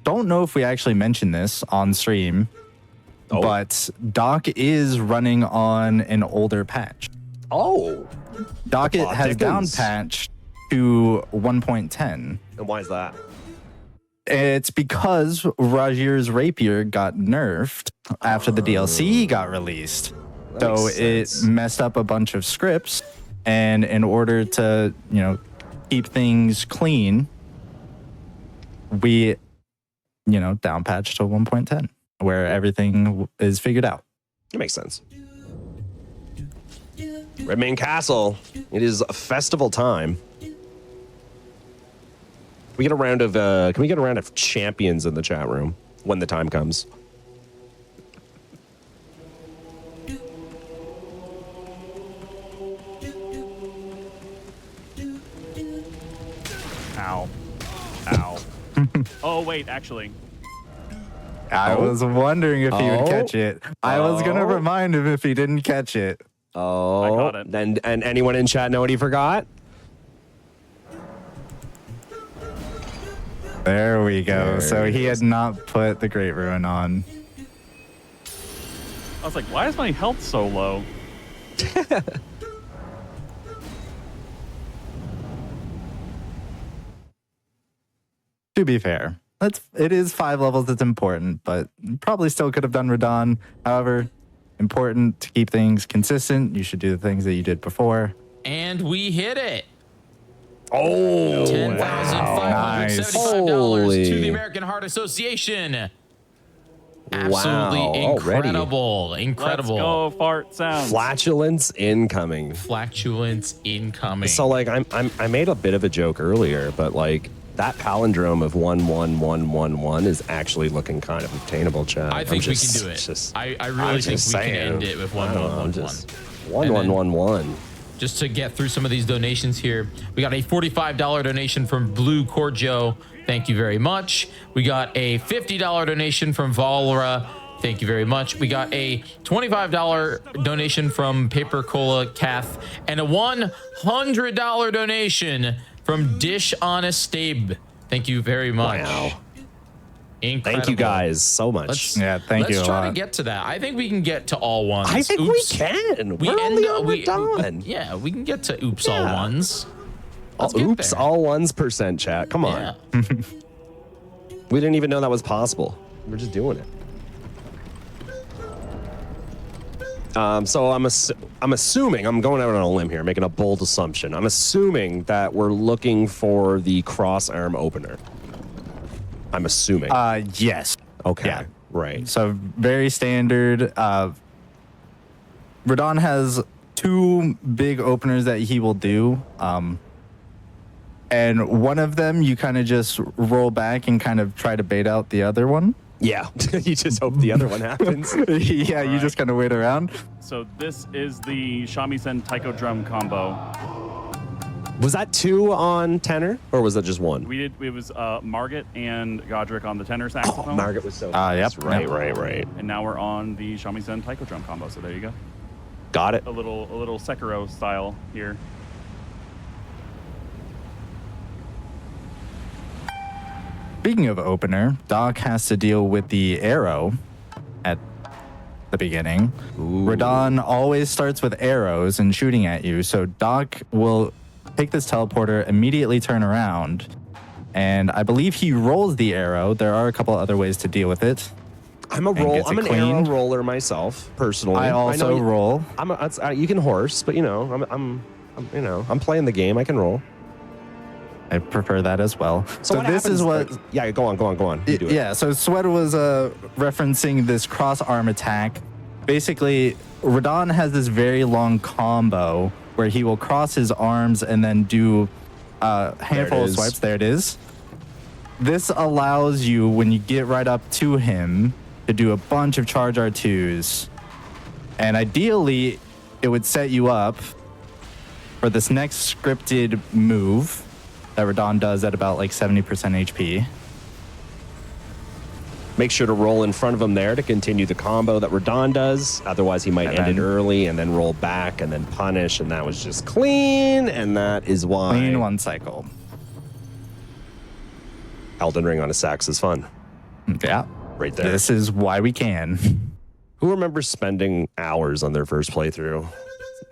don't know if we actually mentioned this on stream, but Doc is running on an older patch. Oh. Doc has down patched to 1.10. And why is that? It's because Rajir's rapier got nerfed after the DLC got released. So it messed up a bunch of scripts. And in order to, you know, keep things clean, we, you know, down patch to 1.10, where everything is figured out. It makes sense. Redmane Castle. It is festival time. We get a round of can we get a round of champions in the chat room when the time comes? Ow. Ow. Oh, wait, actually. I was wondering if he would catch it. I was going to remind him if he didn't catch it. Oh, I caught it. And anyone in chat know what he forgot? There we go. So he had not put the Great Ruin on. I was like, why is my health so low? To be fair, it is 5 levels that's important, but probably still could have done Radahn. However, important to keep things consistent. You should do the things that you did before. And we hit it. Oh, $10,575 to the American Heart Association. Absolutely incredible. Incredible. Let's go, fart sounds. Flatulence incoming. Flatulence incoming. So like I made a bit of a joke earlier, but like That palindrome of 11111 is actually looking kind of obtainable, Chad. I think we can do it. I really think we can end it with 1111. 1111. Just to get through some of these donations here, we got a $45 donation from Blue Corjo. Thank you very much. We got a $50 donation from Valra. Thank you very much. We got a $25 donation from Paper Cola Kath and a $100 donation from Dish Honest Stabe. Thank you very much. Wow. Incredible. Thank you guys so much. Thank you. Let's try to get to that. I think we can get to all ones. I think we can. We're done. Yeah, we can get to oops all ones. Oops all ones % chat. Come on. Yeah. We didn't even know that was possible. We're just doing it. So I'm assuming, I'm going out on a limb here, making a bold assumption. I'm assuming that we're looking for the cross arm opener. I'm assuming. Yes. Okay. Yeah. Right. So very standard. Radahn has 2 big openers that he will do. And one of them, you kind of just roll back and kind of try to bait out the other one. Yeah. You just hope the other one happens. Yeah, you just kind of wait around. So this is the shamisen taiko drum combo. Was that 2 on tenor, or was that just 1? We did. It was Margit and Godrick on the tenor saxophone. Margit was so. Yep. Right. And now we're on the shamisen taiko drum combo. So there you go. Got it. A little Sekiro style here. Speaking of opener, Doc has to deal with the arrow at the beginning. Radahn always starts with arrows and shooting at you, so Doc will take this teleporter, immediately turn around, and I believe he rolls the arrow. There are a couple other ways to deal with it. I'm an arrow roller myself, personally. I also roll. You can horse, but I'm playing the game. I can roll. I prefer that as well. So this is what. Yeah, go on. You do it. Yeah, so Sweat was referencing this cross arm attack. Basically, Radahn has this very long combo where he will cross his arms and then do a handful of swipes. There it is. This allows you, when you get right up to him, to do a bunch of charge R2s. And ideally, it would set you up for this next scripted move that Radahn does at about like 70% HP. Make sure to roll in front of him there to continue the combo that Radahn does. Otherwise, he might end it early and then roll back and then punish. And that was just clean. And that is why. Clean 1 cycle. Elden Ring on a sax is fun. Yeah. Right there. This is why we can. Who remembers spending hours on their first playthrough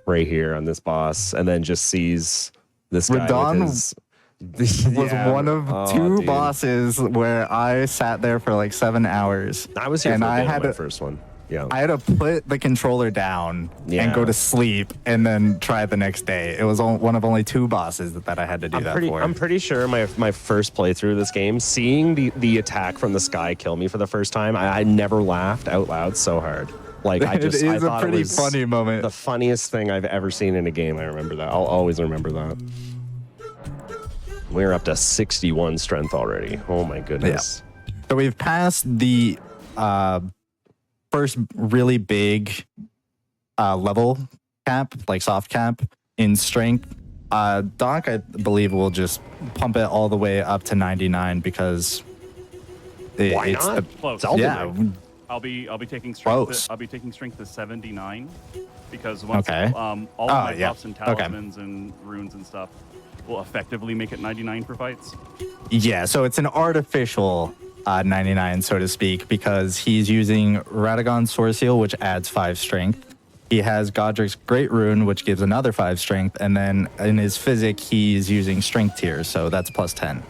right here on this boss and then just sees this guy Radahn with his... was one of 2 bosses where I sat there for like 7 hours. I was here and for I had my first one. Yeah. I had to put the controller down and go to sleep and then try the next day. It was one of only 2 bosses that I had to do for. I'm pretty sure my first playthrough of this game, seeing the attack from the sky kill me for the first time, I never laughed out loud so hard. Like I it is a pretty funny moment. The funniest thing I've ever seen in a game. I remember that. I'll always remember that. We're up to 61 strength already. Oh my goodness. Yeah. So we've passed the first really big level cap, like soft cap in strength. Doc, I believe, will just pump it all the way up to 99 because why it's not? Close. I'll be taking strength. Close. I'll be taking strength to 79 because once all of my buffs and talismans and runes and stuff will effectively make it 99 for fights. Yeah, so it's an artificial 99, so to speak, because he's using Radagon's Sword Seal, which adds 5 strength. He has Godrick's Great Rune, which gives another 5 strength, and then in his physic, he's using Strength Tier, so that's plus 10.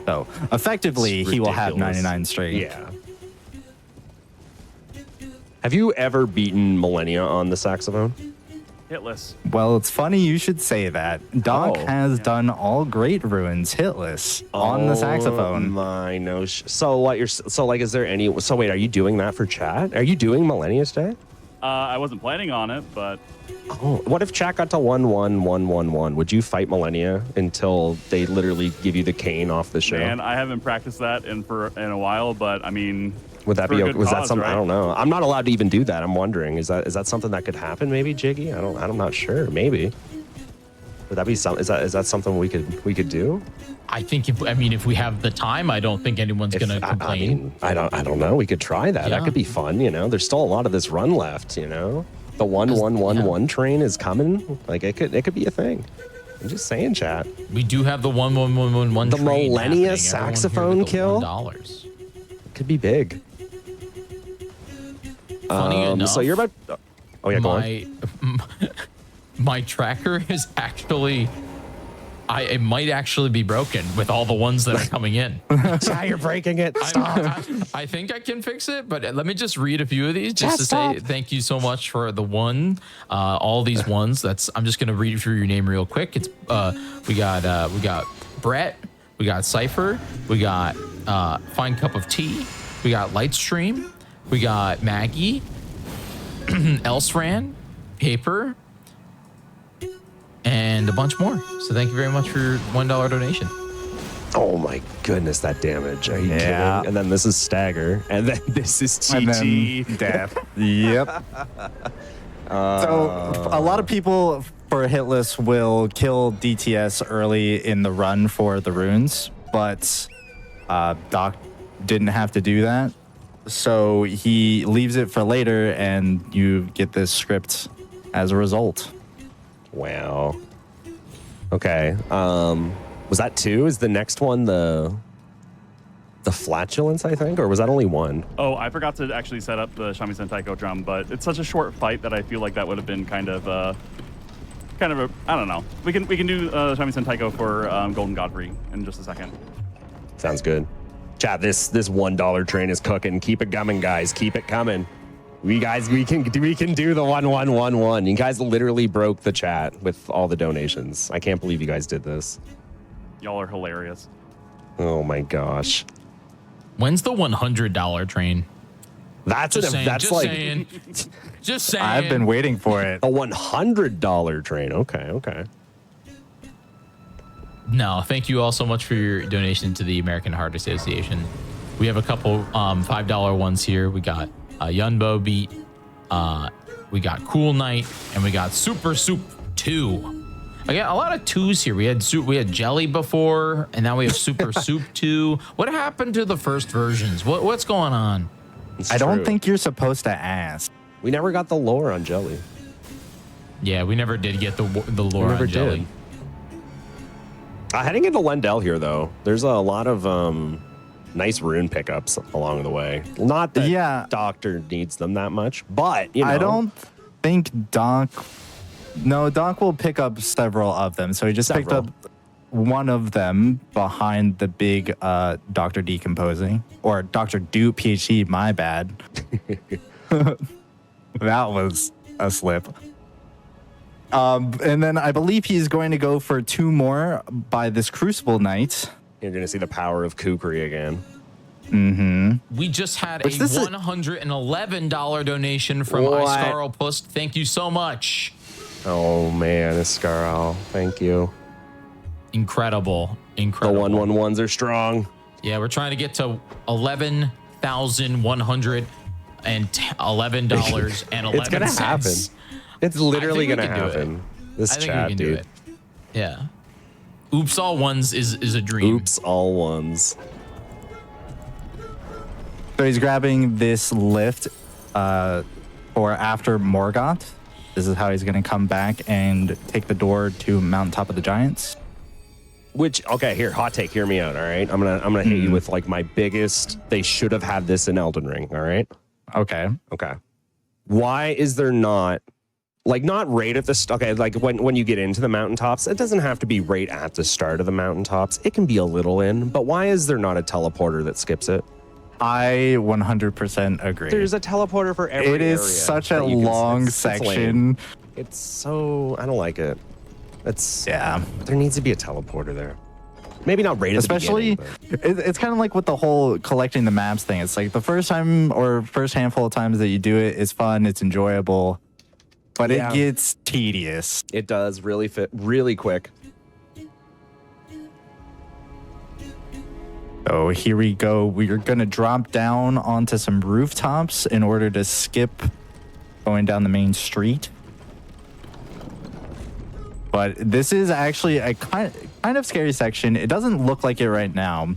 So effectively, he will have 99 strength. Yeah. Have you ever beaten Millennia on the saxophone? Hitless. Well, it's funny you should say that. Doc has done all Great Runes hitless on the saxophone. My no. So what? Is there any? So wait, are you doing that for chat? Are you doing Millennia today? I wasn't planning on it, but Oh, what if chat got to 1-1-1-1-1? Would you fight Millennia until they literally give you the cane off the show? man, I haven't practiced that in a while. But I mean, Would that for be? a good Was that cause, something? right? I don't know. I'm not allowed to even do that. I'm wondering. Is that something that could happen? Maybe Jiggy. I'm not sure. Maybe. Would that be some? Is that something we could do? I think if we have the time, I don't think anyone's gonna complain. I don't know. We could try that. Yeah. That could be fun. You know, there's still a lot of this run left. You know, the 1-1-1-1 train is coming. Like it could be a thing. I'm just saying, chat. We do have the 1-1-1-1-1 The train Millennia happening. saxophone kill? $1. Could be big. Funny enough, So you're about. Oh yeah, go on. my tracker is actually. It might actually be broken with all the ones that are coming in. Chat, you're breaking it. Stop. I think I can fix it, but let me just read a few of these just to say thank you so much for the one, all these ones. I'm just gonna read through your name real quick. It's we got Brett, we got Cypher, we got Fine Cup of Tea, we got Lightstream, we got Maggie, Elsran, Paper, and a bunch more. So thank you very much for your $1 donation. Oh my goodness, that damage. Are you Yeah. kidding? And then this is Stagger. And then this is And TT. then death. Yep. So a lot of people for Hitless will kill DTS early in the run for the runes, but Doc didn't have to do that. So he leaves it for later and you get this script as a result. Wow. Okay. Was that 2? Is the next one the flatulence, I think? Or was that only 1? oh, I forgot to actually set up the Shamisen Taiko drum, but it's such a short fight that I feel like that would have been kind of a I don't know. We can do Shamisen Taiko for Golden Godfrey in just a second. Sounds good. Chat, this $1 train is cooking. Keep it coming, guys. Keep it coming. We can do the 1-1-1-1. You guys literally broke the chat with all the donations. I can't believe you guys did this. Y'all are hilarious. Oh my gosh. When's the $100 train? That's Just saying. Just saying. I've been waiting for it. a $100 train. Okay. No, thank you all so much for your donation to the American Heart Association. We have a couple $5 ones here. We got Yunbo Beat, we got Cool Night, and we got Super Soup 2. I got a lot of 2s here. We had Jelly before, and now we have Super Soup 2. What happened to the first versions? What's going on? It's I don't true. think you're supposed to ask. We never got the lore on Jelly. Yeah, we never did get the lore We never on Jelly. did. Heading into Lendell here, though, there's a lot of nice rune pickups along the way. Not that Doctor needs them that much, but you know. I don't think Doc. No, Doc will pick up several of them. So he just picked up one of them behind the big Dr. Decomposing or Dr. Do PhD. My bad. That was a slip. And then I believe he's going to go for 2 more by this Crucible night. You're going to see the power of Kukri again. Mm-hmm. We just had a $111 donation from Iscarl. Thank you so much. Oh man, Iscarl, thank you. Incredible. The 111s are strong. Yeah, we're trying to get to $11,111.11. It's gonna happen. It's literally gonna happen. This chat, dude. Yeah. Oops, all ones is a dream. Oops, all ones. So he's grabbing this lift for after Morgoth. This is how he's going to come back and take the door to Mountaintop of the Giants. Which, okay, here, hot take, hear me out, all right? I'm gonna hit you with like my biggest, they should have had this in Elden Ring, all right? Okay. Why is there not, like not right at the, okay, like when you get into the Mountaintops, it doesn't have to be right at the start of the Mountaintops. It can be a little in, but why is there not a teleporter that skips it? I 100% agree. There's a teleporter for every area. It is such a long section. It's so, I don't like it. There needs to be a teleporter there. Maybe not right at Especially, the beginning, it's kind of like with the whole collecting the maps thing. It's like the first time or first handful of times that you do it, it's fun, it's enjoyable, but Yeah. it gets tedious. it does really fit really quick. So here we go. We're going to drop down onto some rooftops in order to skip going down the main street. But this is actually a kind of scary section. It doesn't look like it right now,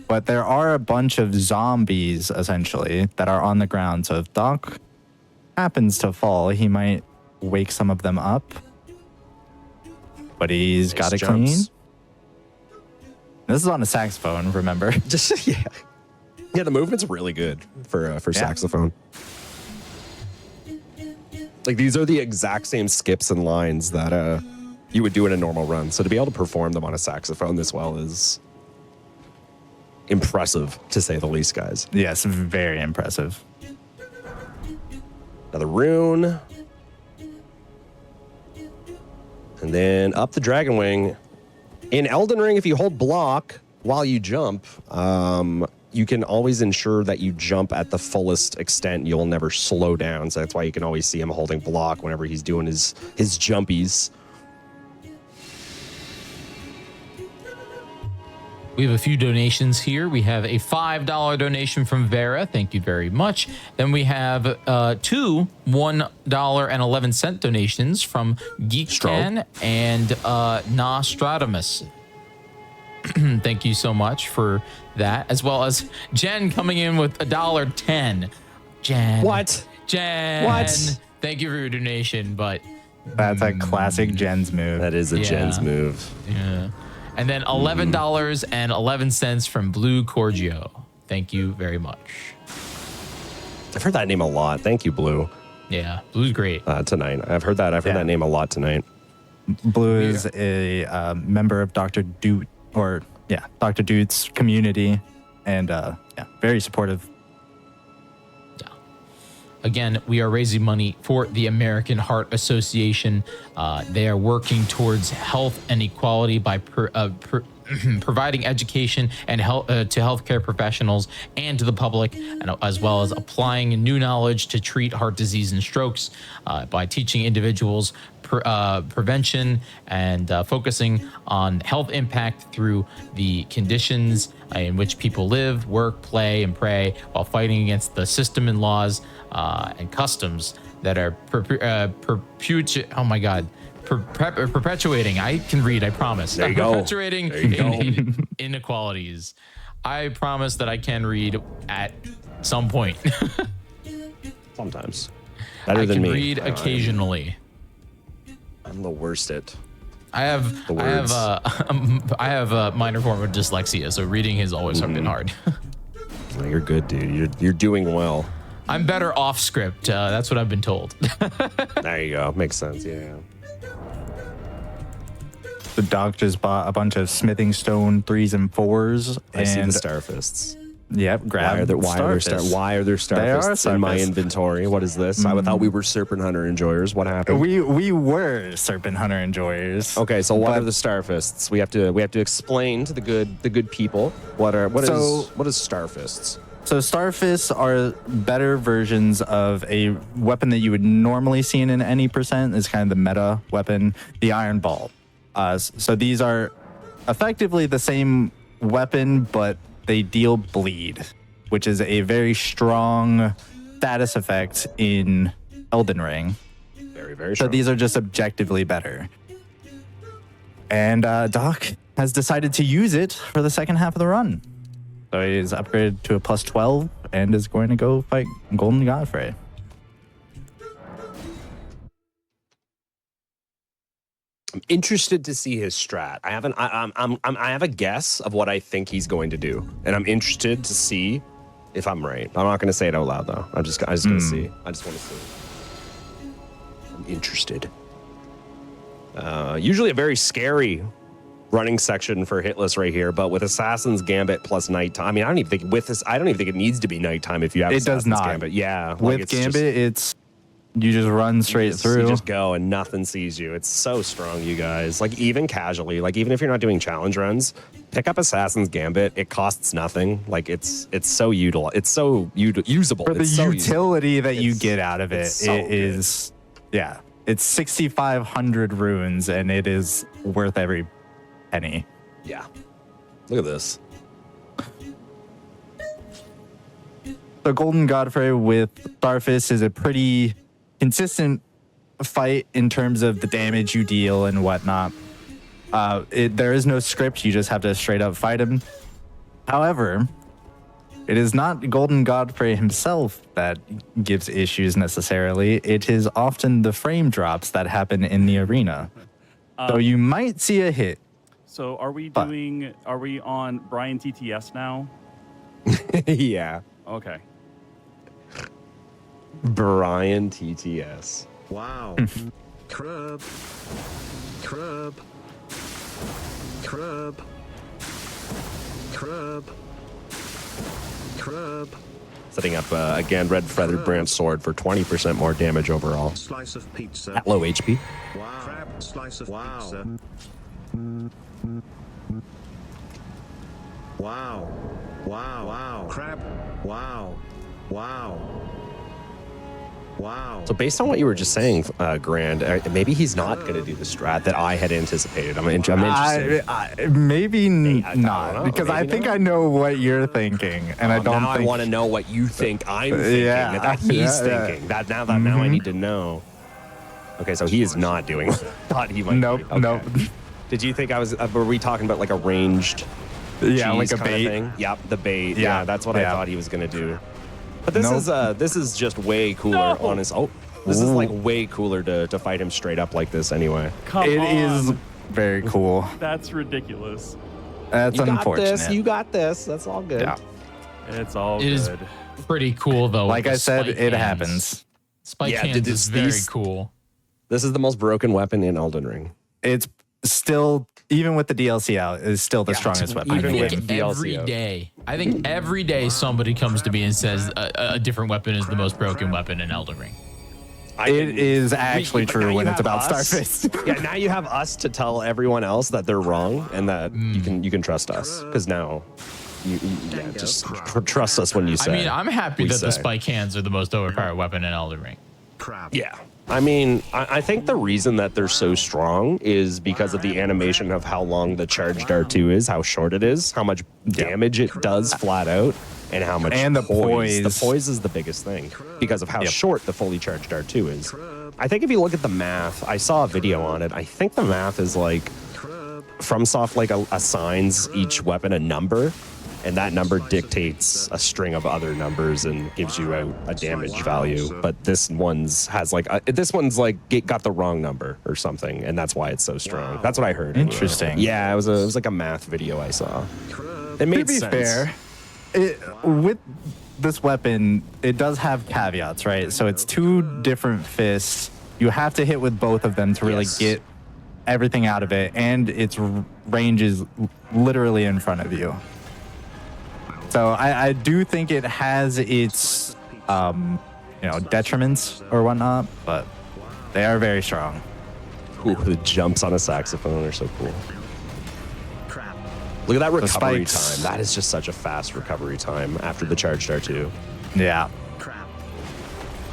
but there are a bunch of zombies, essentially, that are on the ground. So if Doc happens to fall, he might wake some of them up. But he's got it clean. This is on a saxophone, remember? Just yeah. The movement's really good for saxophone. Like these are the exact same skips and lines that you would do in a normal run. So to be able to perform them on a saxophone this well is impressive, to say the least, guys. Yes, very impressive. Another rune. And then up the Dragon Wing. In Elden Ring, if you hold block while you jump, you can always ensure that you jump at the fullest extent. You'll never slow down. So that's why you can always see him holding block whenever he's doing his jumpies. We have a few donations here. We have a $5 donation from Vera. Thank you very much. Then we have two $1.11 donations from Geekcan and Nostradamus. Thank you so much for that, as well as Jen coming in with $1.10. Jen. What? Jen. What? Thank you for your donation, but That's a classic Jen's move. That is a Jen's move. yeah. And then $11.11 from Blue Corgio. Thank you very much. I've heard that name a lot. Thank you, Blue. Yeah, Blue's great. Tonight. I've heard that name a lot tonight. Blue is a member of Dr. Doot, Dr. Doot's community, and very supportive. Again, we are raising money for the American Heart Association. They are working towards health and equality by providing education and health to healthcare professionals and to the public, and as well as applying new knowledge to treat heart disease and strokes by teaching individuals prevention and focusing on health impact through the conditions in which people live, work, play, and pray, while fighting against the system and laws and customs that are perpetuating. I can read, I promise. There you go. Perpetuating inequalities. I promise that I can read at some point. Sometimes. Better than I me. can read occasionally. I'm the worst at I have a minor form of dyslexia, so reading has always been hard. No, you're good, dude. You're doing well. I'm better off script. That's what I've been told. There you go. Makes sense. Yeah. The Doc just bought a bunch of smithing stone 3s and 4s. I see the star fists. Yep, grab Why are there star fists in my inventory? What is this? I thought we were Serpent Hunter enjoyers. What happened? We were Serpent Hunter enjoyers. Okay, so what are the star fists? We have to explain to the good people what is star fists. So Starfists are better versions of a weapon that you would normally see in any percent. Is kind of the meta weapon, the Iron Ball. So these are effectively the same weapon, but they deal bleed, which is a very strong status effect in Elden Ring. Very, very strong. So these are just objectively better. And Doc has decided to use it for the second half of the run. So he's upgraded to a +12 and is going to go fight Golden Godfrey. I'm interested to see his strat. I have a guess of what I think he's going to do, and I'm interested to see if I'm right. I'm not going to say it out loud though. I'm just going to see. I just want to see. I'm interested. Usually a very scary running section for Hitless right here, but with Assassin's Gambit plus nighttime. I mean, I don't even think it needs to be nighttime if you have Assassin's Gambit. Yeah, with Gambit, You just run straight through. You just go and nothing sees you. It's so strong, you guys. Like, even casually, like, even if you're not doing challenge runs, pick up Assassin's Gambit. It costs nothing. Like, it's so usable. For the utility that you get out of it, so it is, yeah. It's 6,500 runes, and it is worth every penny. Yeah. Look at this. The Golden Godfrey with Starfist is a pretty consistent fight in terms of the damage you deal and whatnot. There is no script. You just have to straight up fight him. However, it is not Golden Godfrey himself that gives issues necessarily. It is often the frame drops that happen in the arena. So you might see a hit. So are we on Brian TTS now? Yeah. Okay. Brian TTS. Wow. Crab. Crab. Crab. Crab. Crab. Setting up, again, red feathered branch sword for 20% more damage overall. Slice of pizza. At low HP. Wow. Crab. Slice of pizza. Wow. Wow. Wow. Crab. Wow. Wow. Wow. So based on what you were just saying, Grand, maybe he's not going to do the strat that I had anticipated. I'm interested. Maybe I not, don't know, because I maybe think not. I know what you're thinking, and I don't now think... I want to know what you think I'm thinking, Yeah. that he's Yeah. thinking. Now I need to know. Okay, so he is not doing what I thought he might Nope, do. Okay. nope. Did you think I was, were we talking about like a ranged Yeah, like cheese a kind of bait. thing? Yep, the bait. Yeah, Yeah, that's what I yeah. thought he was going to do. But this Nope. this is just way cooler on his... Oh, this is like way cooler to fight him straight up like this anyway. Come It on. is very cool. That's ridiculous. That's You got unfortunate. this. You got this. That's all good. Yeah. It's all It is good. pretty cool though. Like with I the said, spike it hands. happens. Spike Yeah, hands dude, is very these- cool. This is the most broken weapon in Elden Ring. It's still, even with the DLC out, is still the strongest weapon. I in the even game. with think DLC every out. day. I think every day somebody comes to me and says a different weapon is the most broken weapon in Elden Ring. It is actually But now true you when it's have about us. Starfist. Yeah, now you have us to tell everyone else that they're wrong and that you can trust us, because now you just trust us when you I say. mean, I'm happy we that the say. spike hands are the most overpowered weapon in Elden Ring. Crab. Yeah. I mean, I think the reason that they're so strong is because of the animation of how long the charged R2 is, how short it is, how much damage it does flat out, and how much And the poise. The poise is the biggest thing because of how Yep. short the fully charged R2 is. I think if you look at the math, I saw a video on it. I think the math is like FromSoft like assigns each weapon a number, and that number dictates a string of other numbers and gives you a damage value. But this one's has like got the wrong number or something, and that's why it's so strong. That's what I heard. anyway. Interesting. Yeah, it was like a math video I saw. It made To be sense. fair, with this weapon, it does have caveats, right? So it's two different fists. You have to hit with both of them to really Yes. get everything out of it, and its range is literally in front of you. So I do think it has its, detriments or whatnot, but they are very strong. Ooh, the jumps on a saxophone are so cool. Crab. Look at that recovery spikes. time. That is just such a fast recovery time after the charged R2. Yeah, Crab.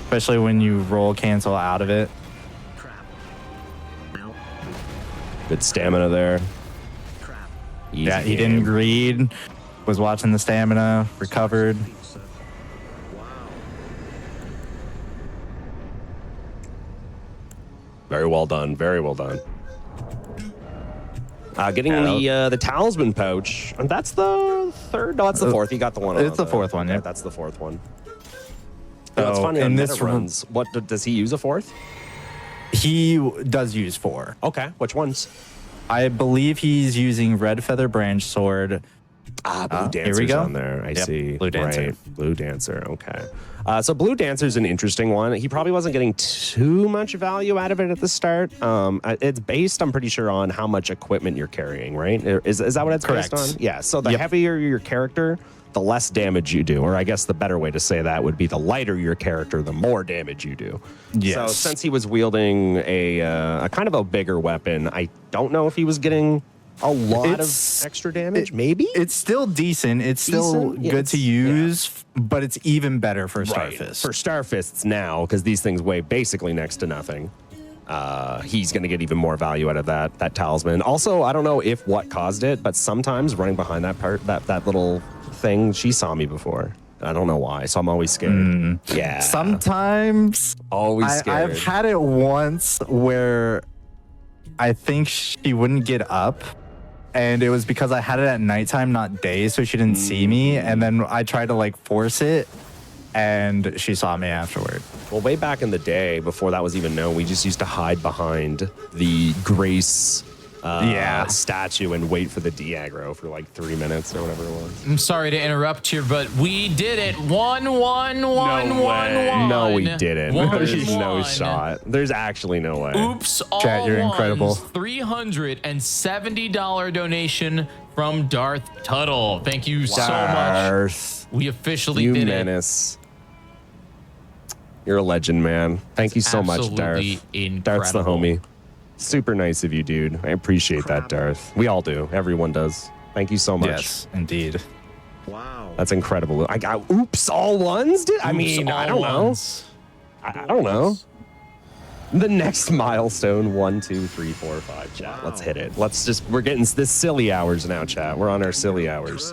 especially when you roll cancel out of it. Crab. No. Good stamina there. Crab. Easy Yeah, he game. didn't greed. Was watching the stamina, recovered. Pizza. Wow. Very well done. Very well done. Getting the talisman pouch. And that's the third. No, that's the fourth. You got the one. It's the fourth one, Yeah, yeah. that's the fourth one. So, It's funny. in In this this runs, what does he use a fourth? He does use 4. Okay, which ones? I believe he's using Red Feather Branch Sword. Blue here Dancer's we go. on there. I Yep, see. Blue Dancer. Right. Blue Dancer. Okay. So Blue Dancer's an interesting one. He probably wasn't getting too much value out of it at the start. It's based, I'm pretty sure, on how much equipment you're carrying, right? Is that what it's Correct. based on? Yeah. So the Yep. heavier your character, the less damage you do, or I guess the better way to say that would be the lighter your character, the more damage you do. Yes. So since he was wielding a kind of a bigger weapon, I don't know if he was getting a lot of extra damage. Maybe it's still decent. It's still Decent? Yeah, good to use, but it's even better for right. Starfist. For Starfists now, because these things weigh basically next to nothing. He's going to get even more value out of that talisman. Also, I don't know if what caused it, but sometimes running behind that little thing, she saw me before. I don't know why, so I'm always scared. Yeah. Sometimes Always scared. I've had it once where I think she wouldn't get up, and it was because I had it at nighttime, not day, so she didn't see me. And then I tried to like force it, and she saw me afterward. Well, way back in the day, before that was even known, we just used to hide behind the Grace statue and wait for the de-aggro for like 3 minutes or whatever it was. I'm sorry to interrupt here, but we did it. 1-1-1-1-1. No, we didn't. There's no 1-1. shot. There's actually no way. Oops, all Chat, you're ones. incredible. $370 donation from Darth Tuttle. Thank you so much. Darth, We officially you did menace. You're a legend, man. Thank you so much, Darth. Absolutely Darth's the incredible. homie. Super nice of you, dude. I appreciate that, Darth. We all do. Everyone does. Thank you so much. Yes, indeed. Wow. That's incredible. I got oops all ones, dude. I mean, I don't know. I don't know. The next milestone, 1, 2, 3, 4, 5. Chat. Wow. Let's hit it. We're getting this silly hours now, chat. We're on our silly hours.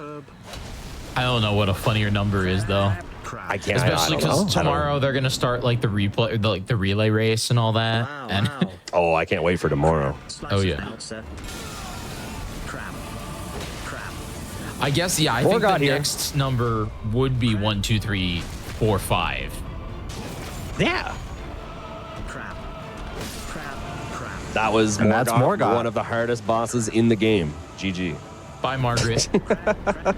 I don't know what a funnier number is, though. Crap. I can't. Especially I don't know. because tomorrow they're gonna start like the replay, the relay race and all that. Wow, And wow. Oh, I can't wait for tomorrow. Oh, yeah. Outset. Crap. Crap. I guess I Four think the got here. next number would be 1, 2, 3, 4, 5. Yeah. Crap. Crap. Crap. That was And that's Morgoth. one of the hardest bosses in the game. GG. Bye, Margaret.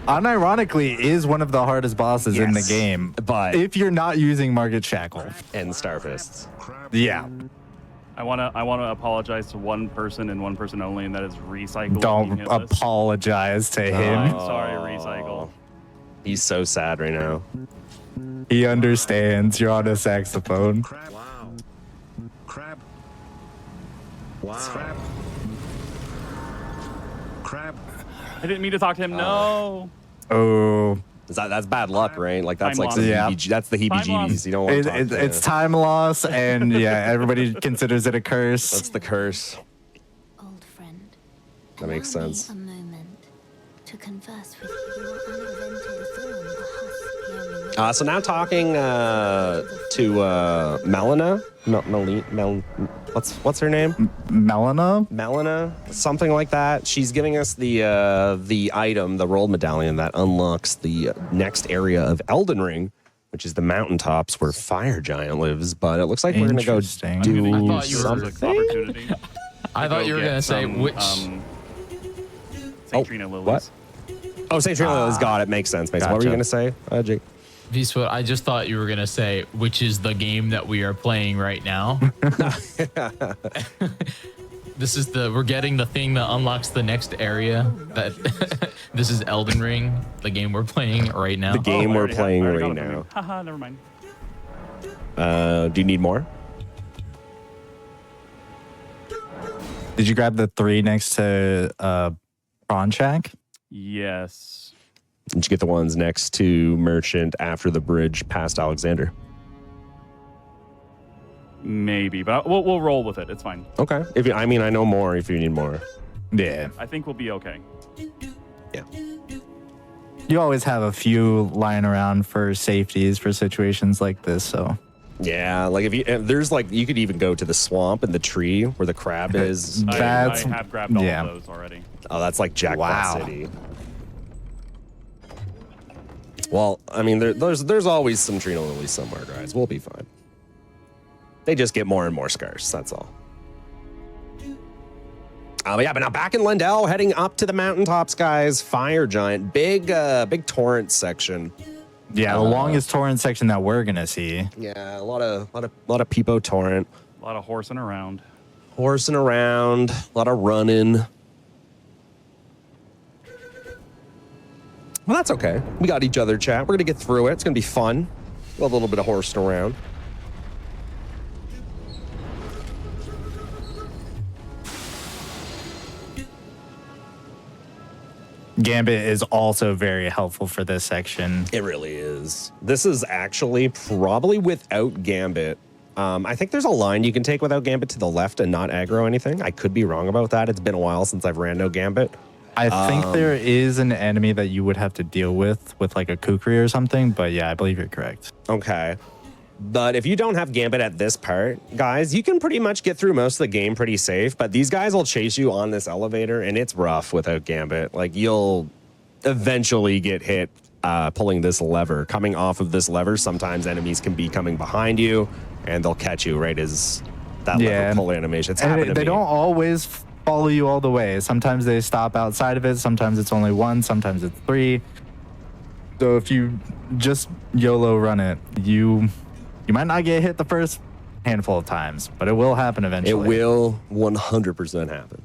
Unironically, is one of the hardest bosses in the Yes, game. but- if you're not using Margit Shackle, And Starfists. yeah, I wanna apologize to one person and one person only, and that is Recycle. don't Team Hitless. apologize to I'm him. sorry, Recycle. He's so sad right now. He understands. You're on a saxophone. Crap. Wow. Crap. Wow. Crap. Crap. I didn't mean to talk to him. No. Oh, That's bad luck, right? Like that's Time like loss. Yeah. that's the Time heebie-jeebies. loss. You don't want to talk to it's time loss, and yeah, everybody considers it a curse. That's the curse. Old friend. That makes allow me sense. A moment to converse with your unrelenting thorn, the husk yearning. So now talking to Melina. What's her name? Melina? Melina, something like that. She's giving us the item, the roll medallion that unlocks the next area of Elden Ring, which is the Mountaintops where Fire Giant lives. But it looks like we're gonna go Interesting. do I thought you were- something. Opportunity. I thought you were gonna say which. Oh, St. Trina Lilies. what? Oh, St. Trina Lily's got it. Makes sense. What were you Gotcha. gonna say, Jake? Viswood, I just thought you were gonna say which is the game that we are playing right now. We're getting the thing that unlocks the next area. That this is Elden Ring, the game we're playing right now. The game I we're already playing I already right got it from now. you. Haha, never mind. Do you need more? Did you grab the 3 next to Prawn Shack? Yes. Did you get the ones next to Merchant after the bridge past Alexander? Maybe, but we'll roll with it. It's fine. Okay. I know more if you need more. Yeah. I think we'll be okay. Yeah. You always have a few lying around for safeties for situations like this, so. Yeah, like if there's like you could even go to the swamp and the tree where the crab is. I That's- have grabbed all yeah. of those already. Oh, that's like Jackpot Wow. City. Well, I mean, there's always some Trina Lilies somewhere, guys. We'll be fine. They just get more and more scarce. That's all. But now back in Lendell, heading up to the mountaintops, guys. Fire Giant, big torrent section. Yeah, the longest torrent section that we're gonna see. Yeah, a lot of Peepo torrent, A lot of horsing around. horsing around, a lot of running. Well, that's okay. We got each other, chat. We're going to get through it. It's going to be fun. Love a little bit of horsing around. Gambit is also very helpful for this section. It really is. This is actually probably without Gambit. I think there's a line you can take without Gambit to the left and not aggro anything. I could be wrong about that. It's been a while since I've ran no Gambit. I think there is an enemy that you would have to deal with like a Kukri or something, but yeah, I believe you're correct. Okay. But if you don't have Gambit at this part, guys, you can pretty much get through most of the game pretty safe. But these guys will chase you on this elevator, and it's rough without Gambit. Like, you'll eventually get hit pulling this lever. Coming off of this lever, sometimes enemies can be coming behind you, and they'll catch you right as that lever pull animation. It's happened to me. They don't always follow you all the way. Sometimes they stop outside of it. Sometimes it's only one. Sometimes it's three. So if you just YOLO run it, you might not get hit the first handful of times, but it will happen eventually. It will 100% happen.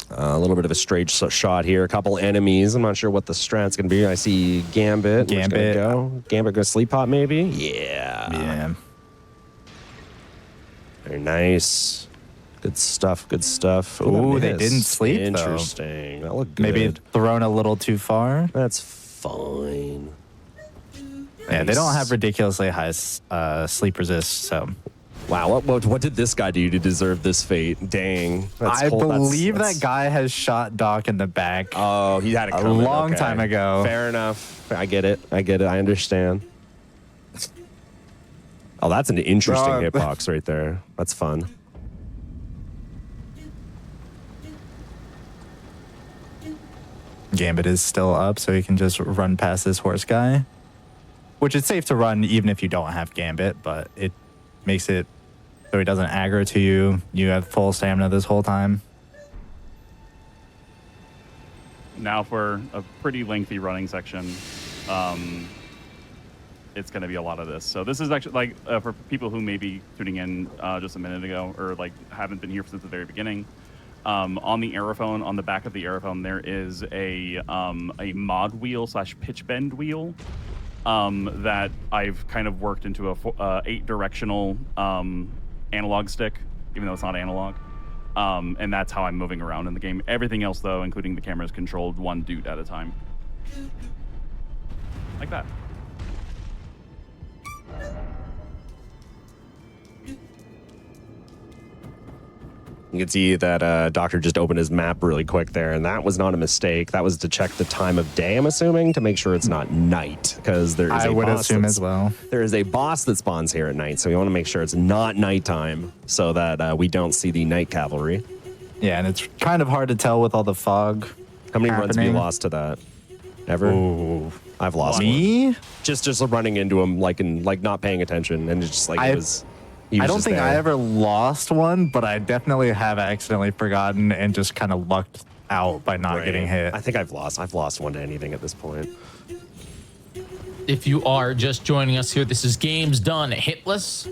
A little bit of a straight shot here. A couple enemies. I'm not sure what the strat's going to be. I see Gambit. Gambit. Gambit go sleep pot, maybe? Yeah. Yeah. Very nice. Good stuff. Good stuff. Ooh, they didn't sleep, though. Interesting. That looked good. Maybe thrown a little too far. That's fine. Yeah, they don't have ridiculously high sleep resist, so. Wow, what did this guy do to deserve this fate? Dang. I believe that guy has shot Doc in the back. Oh, he had it a long time ago. Fair enough. I get it. I understand. Oh, that's an interesting hitbox right there. That's fun. Gambit is still up, so he can just run past this horse guy. Which is safe to run even if you don't have Gambit, but it makes it so he doesn't aggro to you. You have full stamina this whole time. Now for a pretty lengthy running section, it's going to be a lot of this. So this is actually like for people who may be tuning in just a minute ago or like haven't been here since the very beginning. On the Aerophone, on the back of the Aerophone, there is a mod wheel / pitch bend wheel that I've kind of worked into a 8-directional analog stick, even though it's not analog. And that's how I'm moving around in the game. Everything else, though, including the camera, is controlled one dude at a time. Like that. You can see that Doctor just opened his map really quick there, and that was not a mistake. That was to check the time of day, I'm assuming, to make sure it's not night, because there is I would assume as well. There is a boss that spawns here at night, so we want to make sure it's not nighttime so that we don't see the night cavalry. Yeah, and it's kind of hard to tell with all the fog. How many runs have you lost to that? Ever? Ooh. I've lost Me? one. Just running into him, like not paying attention, and it's just like it was. I don't think I ever lost one, but I definitely have accidentally forgotten and just kind of lucked out by not getting hit. I think I've lost one to anything at this point. If you are just joining us here, this is Games Done Hitless.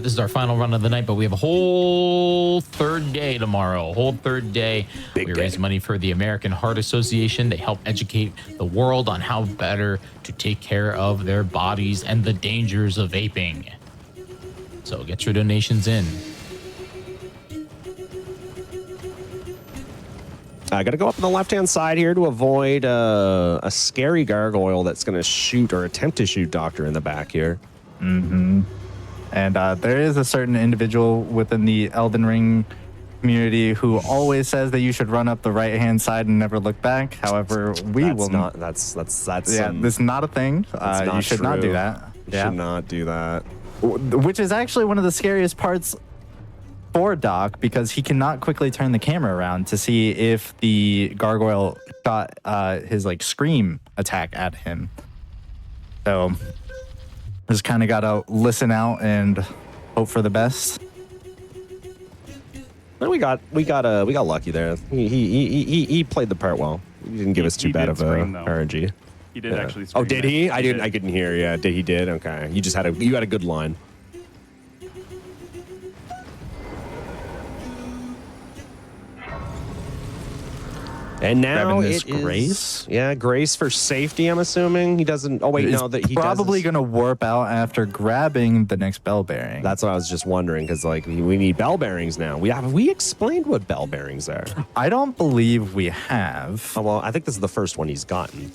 This is our final run of the night, but we have a whole third day tomorrow. A whole third day. We raise money for the American Heart Association. They help educate the world on how better to take care of their bodies and the dangers of vaping. So get your donations in. I got to go up on the left-hand side here to avoid a scary gargoyle that's going to shoot or attempt to shoot Doctor in the back here. Mm-hmm. And there is a certain individual within the Elden Ring community who always says that you should run up the right-hand side and never look back. However, that's this is not a thing. You should not do that. You should not do that. Which is actually one of the scariest parts for Doc, because he cannot quickly turn the camera around to see if the gargoyle shot his scream attack at him. So just kind of gotta listen out and hope for the best. Well, we got lucky there. He played the part well. He didn't give us too bad of a RNG. He did actually scream. Oh, did he? I didn't hear. Yeah, he did. Okay, you had a good line. And now Grabbing this it is Grace. Yeah, Grace for safety. I'm assuming he doesn't. Oh wait, He's no, that he probably does. going to warp out after grabbing the next bell bearing. That's what I was just wondering because like we need bell bearings now. We explained what bell bearings are. I don't believe we have. Oh, well, I think this is the first one he's gotten.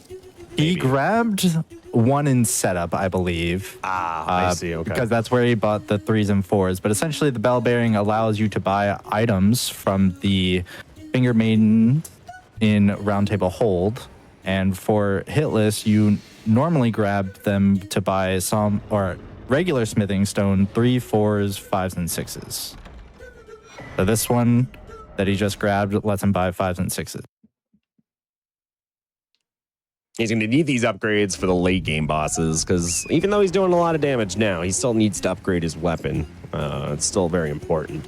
He Maybe. grabbed one in setup, I believe. I see. Okay. Because that's where he bought the 3s and 4s. But essentially, the bell bearing allows you to buy items from the Finger Maiden in Round Table Hold. And for Hitless, you normally grab them to buy some or regular smithing stone 3, 4s, 5s, and 6s. So this one that he just grabbed lets him buy 5s and 6s. He's going to need these upgrades for the late game bosses because even though he's doing a lot of damage now, he still needs to upgrade his weapon. It's still very important.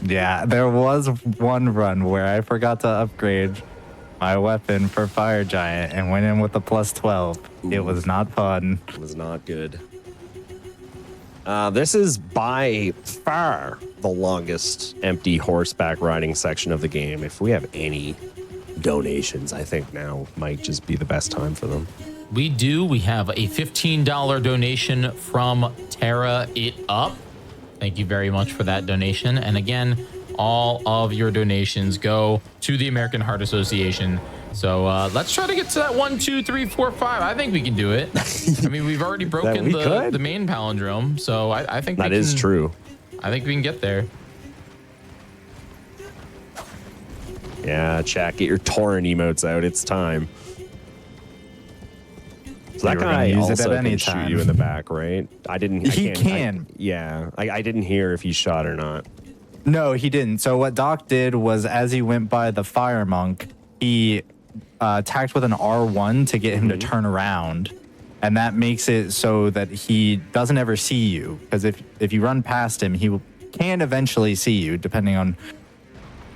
Yeah, there was one run where I forgot to upgrade my weapon for Fire Giant and went in with a plus 12. Ooh. It was not fun. It was not good. This is by far the longest empty horseback riding section of the game. If we have any donations, I think now might just be the best time for them. We do. We have a $15 donation from Tara It Up. Thank you very much for that donation. And again, all of your donations go to the American Heart Association. So let's try to get to that 1, 2, 3, 4, 5. I think we can do it. I mean, we've already broken the main palindrome, so I think that is true. I think we can get there. Yeah, chat, get your torrent emotes out. It's time. So that guy also can shoot you in the back, right? I didn't hear if he shot or not. No, he didn't. So what Doc did was as he went by the fire monk, he attacked with an R1 to get him to turn around. And that makes it so that he doesn't ever see you. Because if you run past him, he can eventually see you, depending on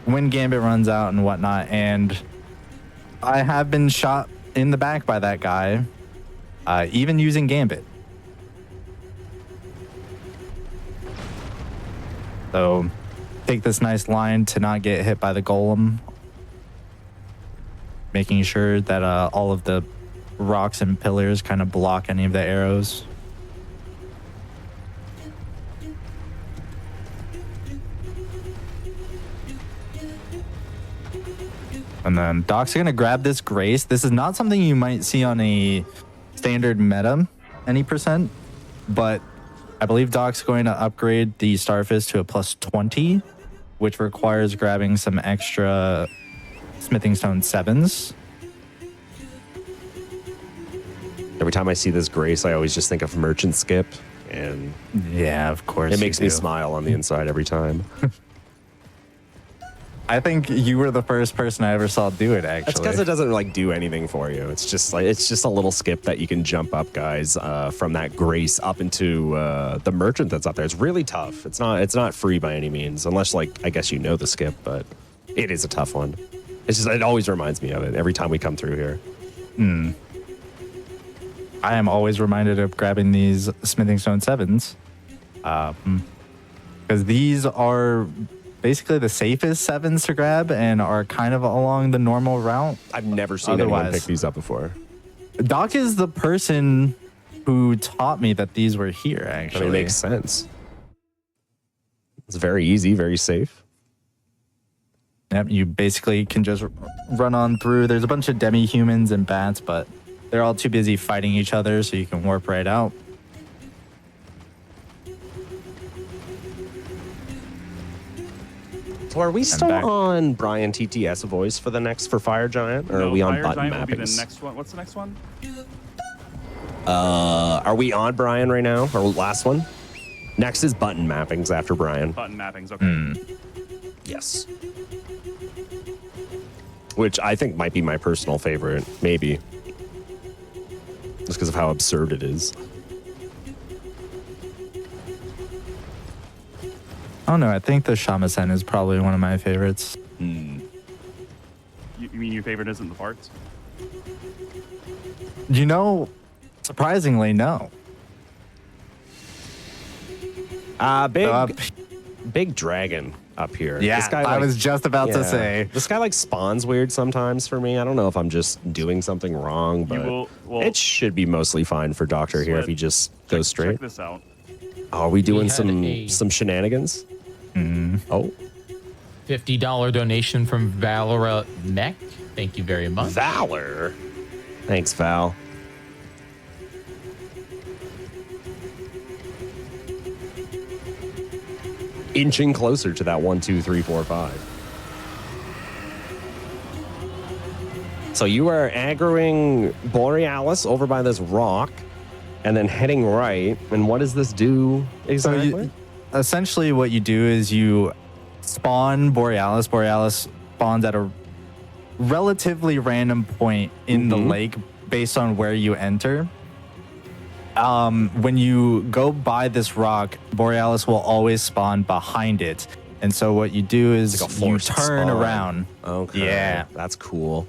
when Gambit runs out and whatnot. And I have been shot in the back by that guy, even using Gambit. So take this nice line to not get hit by the golem, making sure that all of the rocks and pillars kind of block any of the arrows. And then Doc's going to grab this Grace. This is not something you might see on a standard meta any percent, but I believe Doc's going to upgrade the Starfish to a plus 20, which requires grabbing some extra smithing stone 7s. Every time I see this Grace, I always just think of Merchant Skip, and yeah, of course it makes me smile on the inside every time. I think you were the first person I ever saw do it, actually. That's because it doesn't like do anything for you. It's just a little skip that you can jump up, guys, from that Grace up into the merchant that's up there. It's really tough. It's not free by any means, unless like I guess you know the skip, but it is a tough one. It always reminds me of it every time we come through here. I am always reminded of grabbing these smithing stone 7s, because these are basically the safest 7s to grab and are kind of along the normal route. I've never seen anyone pick these up before. Doc is the person who taught me that these were here, actually. It makes sense. It's very easy, very safe. Yep, you basically can just run on through. There's a bunch of demi-humans and bats, but they're all too busy fighting each other, so you can warp right out. So are we still on Brian TTS voice for Fire Giant, or are we on button mappings? Will be the next one. What's the next one? Are we on Brian right now, or last one? Next is button mappings after Brian. Button mappings, okay. Yes. Which I think might be my personal favorite, maybe. Just because of how absurd it is. Oh no, I think the Shamisen is probably one of my favorites. You mean your favorite isn't the parts? You know, surprisingly, no. big dragon up here. Yeah, this guy, I like, was just about to say. This guy like spawns weird sometimes for me. I don't know if I'm just doing something wrong, but it should be mostly fine for Doctor here if he just goes straight. Check this out. Oh, are we doing had some shenanigans? Oh, $50 donation from Valora Mech. Thank you very much. Valor. Thanks, Val. Inching closer to that 1, 2, 3, 4, 5. So you are aggroing Borealis over by this rock and then heading right. And what does this do exactly? Essentially, what you do is you spawn Borealis. Borealis spawns at a relatively random point in the lake based on where you enter. When you go by this rock, Borealis will always spawn behind it. And so what you do is like a you forced turn spawn. around. Okay. Yeah. That's cool.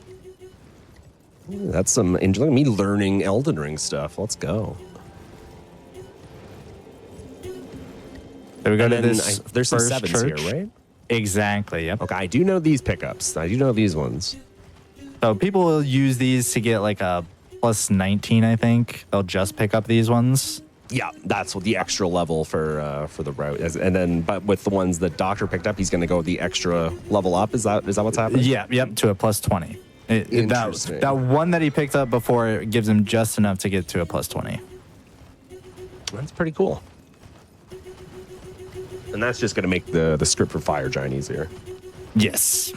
Ooh, that's some enjoying me learning Elden Ring stuff. Let's go. So we go And to then this there's some first sevens church. here, right? Exactly. Yep. Okay, I do know these pickups. I do know these ones. So people will use these to get like a plus 19, I think. They'll just pick up these ones. Yeah, that's what the extra level for the route is. And then, but with the ones that Doctor picked up, he's going to go the extra level up. Is that what's happening? Yeah, yep, to a plus 20. Interesting. That one that he picked up before gives him just enough to get to a plus 20. That's pretty cool. And that's just going to make the script for Fire Giant easier. Yes.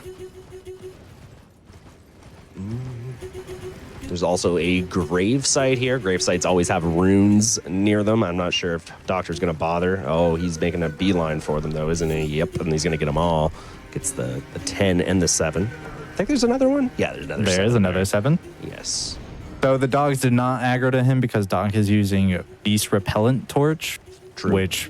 There's also a grave site here. Grave sites always have runes near them. I'm not sure if Doctor's going to bother. Oh, he's making a beeline for them, though, isn't he? Yep, and he's going to get them all. Gets the 10 and the 7. I think there's another one. Yeah, there's another 7. There's another there. 7. Yes. So the dogs did not aggro to him because Doc is using Beast Repellent Torch, True. which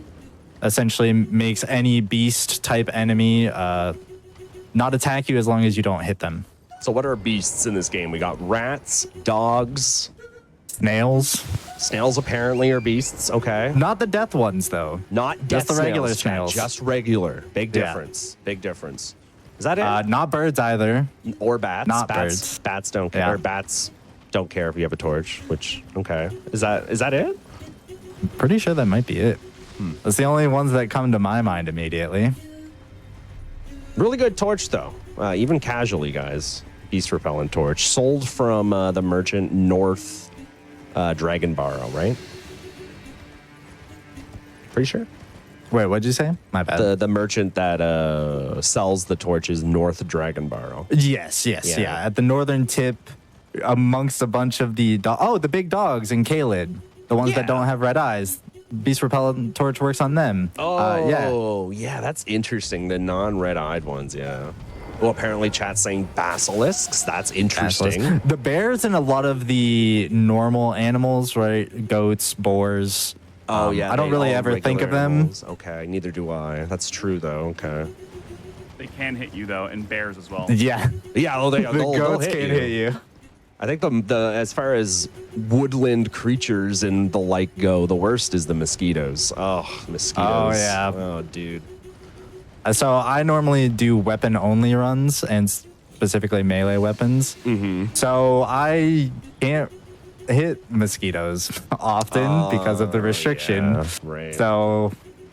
essentially makes any beast type enemy not attack you as long as you don't hit them. So what are beasts in this game? We got rats, dogs, Snails. snails apparently are beasts. Okay. Not the death ones, though. Not Just death the regular chat. snails. Just regular. Big Yeah. difference. Big difference. Is that it? Not birds either. Or bats? not bats, birds. Bats don't care. Yeah. Or bats don't care if you have a torch, which, okay. Is that it? Pretty sure that might be it. That's the only ones that come to my mind immediately. Really good torch, though. Even casually, guys. Beast Repellent Torch. Sold from the merchant North Dragon Barrow, right? Pretty sure? Wait, what'd you say? My bad. The merchant that sells the torch is North Dragon Barrow. Yes, Yeah. yeah. At the northern tip, amongst a bunch of the the big dogs in Kaled, the ones Yeah. that don't have red eyes. Beast Repellent Torch works on them. Yeah, that's interesting. The non-red-eyed ones, yeah. Well, apparently chat's saying basilisks. That's interesting. Basilisk. The bears and a lot of the normal animals, right? Goats, boars. Oh, yeah. I don't they really all ever think regular of them. animals. Okay, neither do I. That's true, though. Okay. They can hit you though, and bears as well. Yeah. Yeah, well, The they'll goats hit can't you. hit you. I think the as far as woodland creatures and the like go, the worst is the mosquitoes. Oh, mosquitoes. Oh, yeah. Oh, dude. So I normally do weapon-only runs and specifically melee weapons. Mm-hmm. So I can't hit mosquitoes often because of the restriction. Yeah, right. So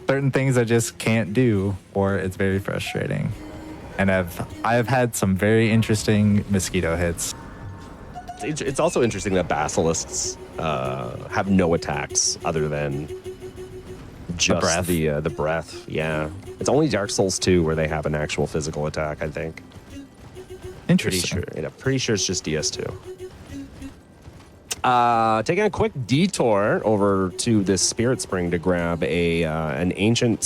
certain things I just can't do, or it's very frustrating. And I've had some very interesting mosquito hits. It's also interesting that basilisks have no attacks other than just breath. the breath. Yeah, it's only Dark Souls 2 where they have an actual physical attack. I think. Pretty Interesting. sure. Yeah, pretty sure it's just DS2. Taking a quick detour over to this Spirit Spring to grab an ancient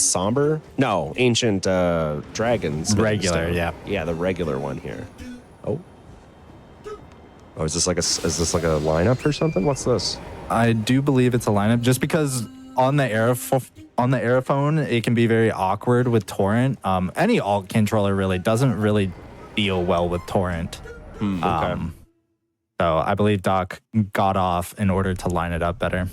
dragon's Regular, stone. yeah. Yeah, the regular one here. Oh, is this like a lineup or something? What's this? I do believe it's a lineup just because on the Aerophone, it can be very awkward with Torrent. Any alt controller really doesn't really deal well with Torrent. Okay. So I believe Doc got off in order to line it up better.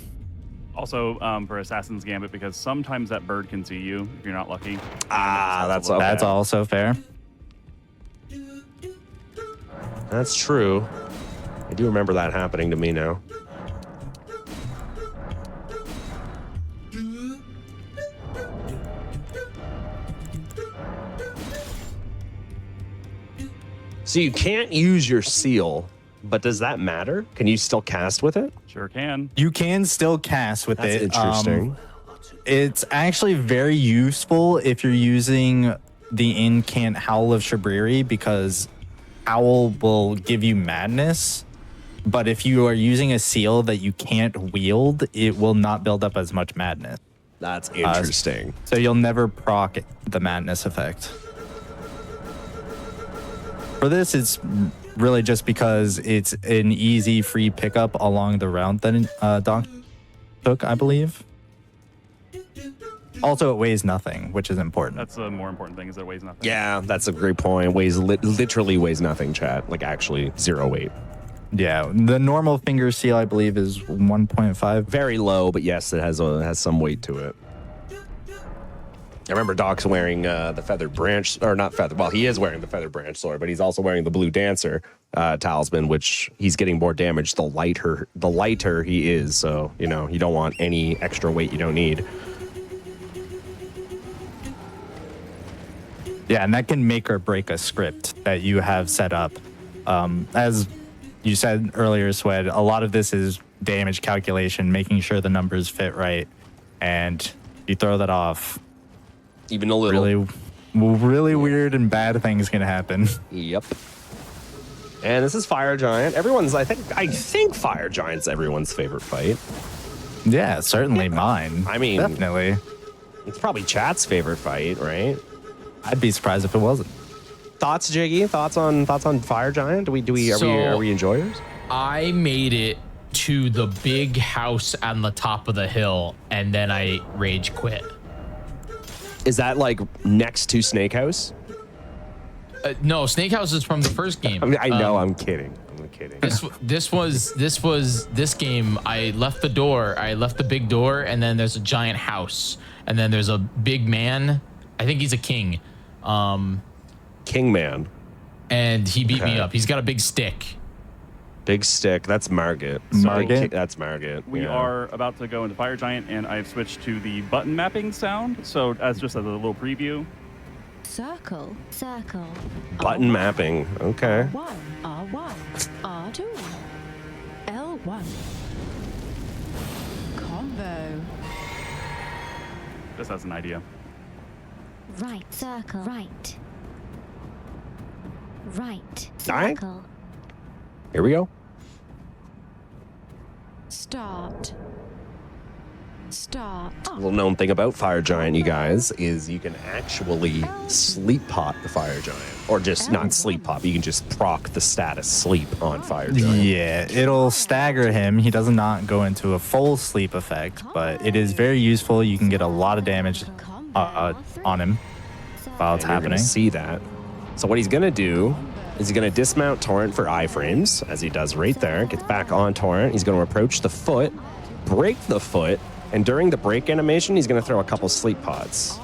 Also, for Assassin's Gambit, because sometimes that bird can see you if you're not lucky. That's okay. That's also fair. That's true. I do remember that happening to me now. So you can't use your seal, but does that matter? Can you still cast with it? Sure can. You can still cast with That's it. interesting. It's actually very useful if you're using the incant Howl of Shabriri, because Howl will give you madness. But if you are using a seal that you can't wield, it will not build up as much madness. That's interesting. So you'll never proc the madness effect. For this, it's really just because it's an easy free pickup along the route that Doc took, I believe. Also, it weighs nothing, which is important. That's the more important thing, is that it weighs nothing. Yeah, that's a great point. Weighs literally weighs nothing, chat. Like actually 0 weight. Yeah, the normal finger seal, I believe, is 1.5. Very low, but yes, it has some weight to it. I remember Doc's wearing the feathered branch, or not feather. Well, he is wearing the feathered branch sword, but he's also wearing the blue dancer talisman, which he's getting more damage the lighter he is. So you don't want any extra weight you don't need. Yeah, and that can make or break a script that you have set up. As you said earlier, Swed, a lot of this is damage calculation, making sure the numbers fit right, and you throw that off. Even a little. Really weird and bad things can happen. Yep. And this is Fire Giant. I think Fire Giant's everyone's favorite fight. Yeah, certainly mine. I mean, definitely. It's probably chat's favorite fight, right? I'd be surprised if it wasn't. Thoughts, Jiggy? Thoughts on Fire Giant? Are we enjoyers? I made it to the big house on the top of the hill, and then I rage quit. Is that like next to Snake House? No, Snake House is from the first game. I mean, I know. I'm kidding. I'm kidding. This game. I left the big door, and then there's a giant house, and then there's a big man. I think he's a king. King Man. And he beat me up. He's got a big stick. Big stick. That's Margit. Margit? That's Margit. We are about to go into Fire Giant, and I've switched to the button mapping sound. So as a little preview. Circle. Button mapping. Okay. R1, R1, R2, L1. Combo. Just as an idea. Right circle. Right. Alright. Circle. Here we go. Start. A little known thing about Fire Giant, you guys, is you can actually sleep pot the Fire Giant. Or just not sleep pot, but you can just proc the status sleep on Fire Giant. Yeah, it'll stagger him. He does not go into a full sleep effect, but it is very useful. You can get a lot of damage on him while it's And you're gonna happening. see that. So what he's going to do is he's going to dismount Torrent for iframes, as he does right there. Gets back on Torrent. He's going to approach the foot, break the foot, and during the break animation, he's going to throw a couple sleep pods.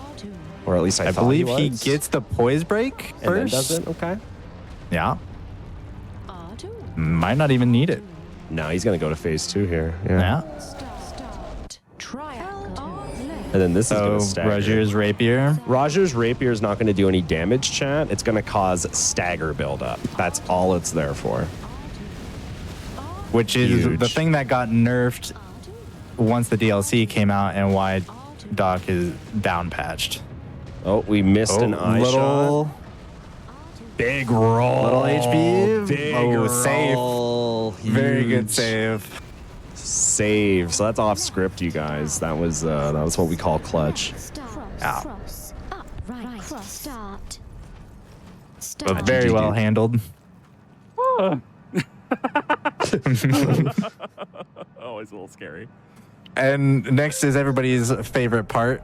Or at least I thought believe he was. gets the poise break And then first. does it? Okay. Yeah. Might not even need it. No, he's going to go to phase 2 here. Yeah. Yeah. And then this is So going to stagger. Rajir's rapier. Rajir's rapier is not going to do any damage, chat. It's going to cause stagger buildup. That's all it's there for. Which is Huge. the thing that got nerfed once the DLC came out, and why Doc is down patched. Oh, we missed an eye little shot. big roll. Little HP. Big Save. Huge. Very good save. Save. So that's off script, you guys. That was what we call clutch. Yeah. Cross. Up. Right. Cross. Start. But very well handled. Always a little scary. And next is everybody's favorite part.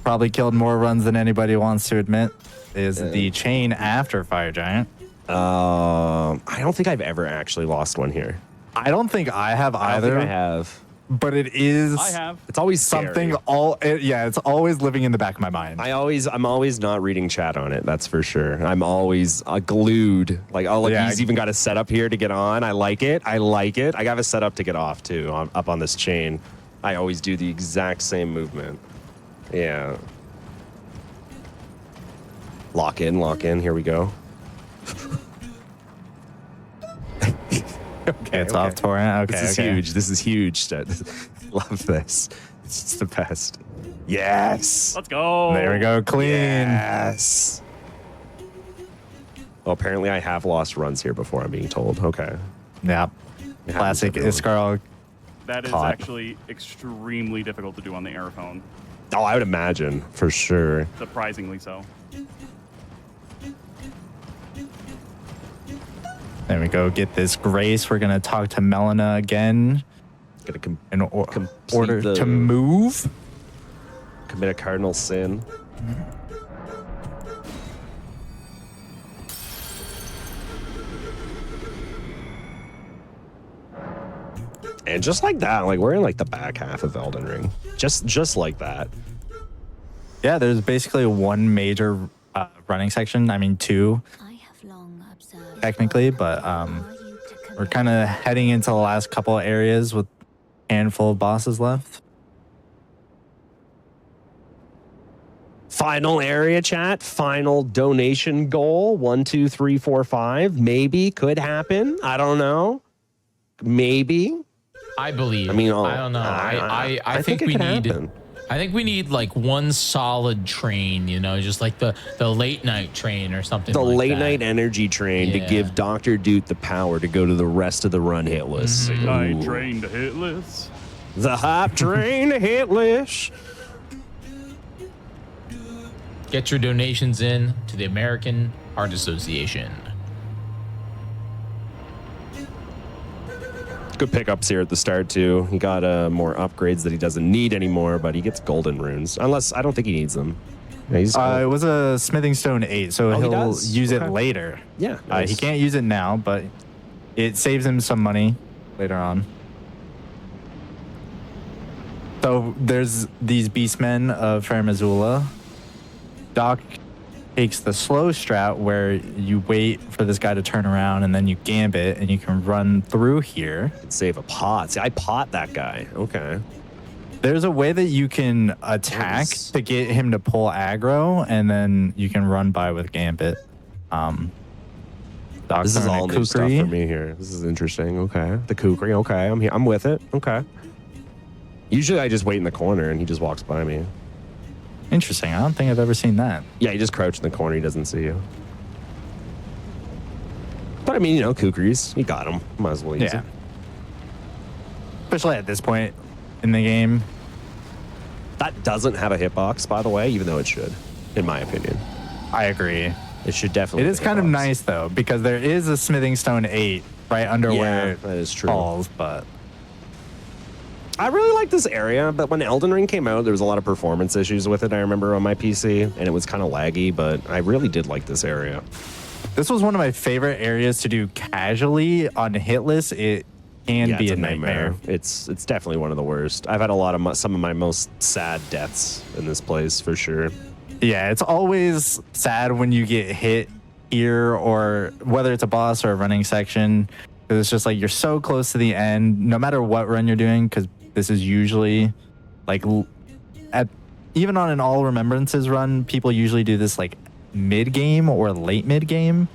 Probably killed more runs than anybody wants to admit. Is the chain after Fire Giant. I don't think I've ever actually lost one here. I don't think I have I don't either. think I have. but it is I have. It's always something scary. it's always living in the back of my mind. I'm always not reading chat on it. That's for sure. I'm always glued. Like, oh, look, Yeah. he's even got a setup here to get on. I like it. I got a setup to get off too. Up on this chain. I always do the exact same movement. Yeah. Lock in. Here we go. Okay, It's off torrent. Okay, This is huge. Love this. This is the best. Yes. Let's go. There we go. Clean. Yes. Well, apparently I have lost runs here before, I'm being told. Okay. Yeah. Classic Iskarl. That is Caught. actually extremely difficult to do on the Aerophone. Oh, I would imagine, for sure. Surprisingly so. There we go. Get this grace. We're gonna talk to Melina again Gonna in complete order the- to move. commit a cardinal sin. And just like that, like we're in like the back half of Elden Ring. Just like that. Yeah, there's basically one major running section. I mean, two I have long observed. technically, but Are you to we're kind of heading into the last couple of areas with a handful of bosses left. Final area chat, final donation goal. 1, 2, 3, 4, 5. Maybe could happen. I don't know. Maybe. I believe. I mean, I don't know. I think it we could need. happen. I think we need like one solid train, you know, just like the late night train or something. The like late that. night energy train to Yeah. give Dr. Duke the power to go to the rest of the run hitless. I trained to hitless. The hype train to hitless. Get your donations in to the American Heart Association. Good pickups here at the start too. He got more upgrades that he doesn't need anymore, but he gets golden runes. Unless I don't think he needs them. Yeah, he's It was a smithing stone 8, so Oh, he he'll does? use Okay. it later. yeah. He Nice. can't use it now, but it saves him some money later on. So there's these beastmen of Fair Missoula. Doc takes the slow strat where you wait for this guy to turn around and then you gambit and you can run through here. Save a pot. See, I pot that guy. Okay. There's a way that you can attack Nice. to get him to pull aggro, and then you can run by with gambit. Doc's This is throwing all a new stuff kukri. for me here. This is interesting. Okay. The kukri. Okay. I'm here. I'm with it. Okay. Usually I just wait in the corner and he just walks by me. Interesting. I don't think I've ever seen that. Yeah, you just crouch in the corner. He doesn't see you. But I mean, you know, kukris. You got him. Might as well use Yeah. it. Especially at this point in the game. That doesn't have a hitbox, by the way, even though it should, in my opinion. I agree. It should definitely. It have is a kind of hitbox. nice though, because there is a smithing stone 8 right under Yeah, where it that is true. falls, but I really like this area, but when Elden Ring came out, there was a lot of performance issues with it, I remember, on my PC, and it was kind of laggy, but I really did like this area. this was one of my favorite areas to do casually on hitless. It can Yeah, be it's a nightmare. It's definitely one of the worst. I've had a lot of some of my most sad deaths in this place, for sure. Yeah, it's always sad when you get hit here, or whether it's a boss or a running section. 'Cause it's just like you're so close to the end, no matter what run you're doing, because this is usually like even on an All Remembrances run, people usually do this like mid game or late mid game.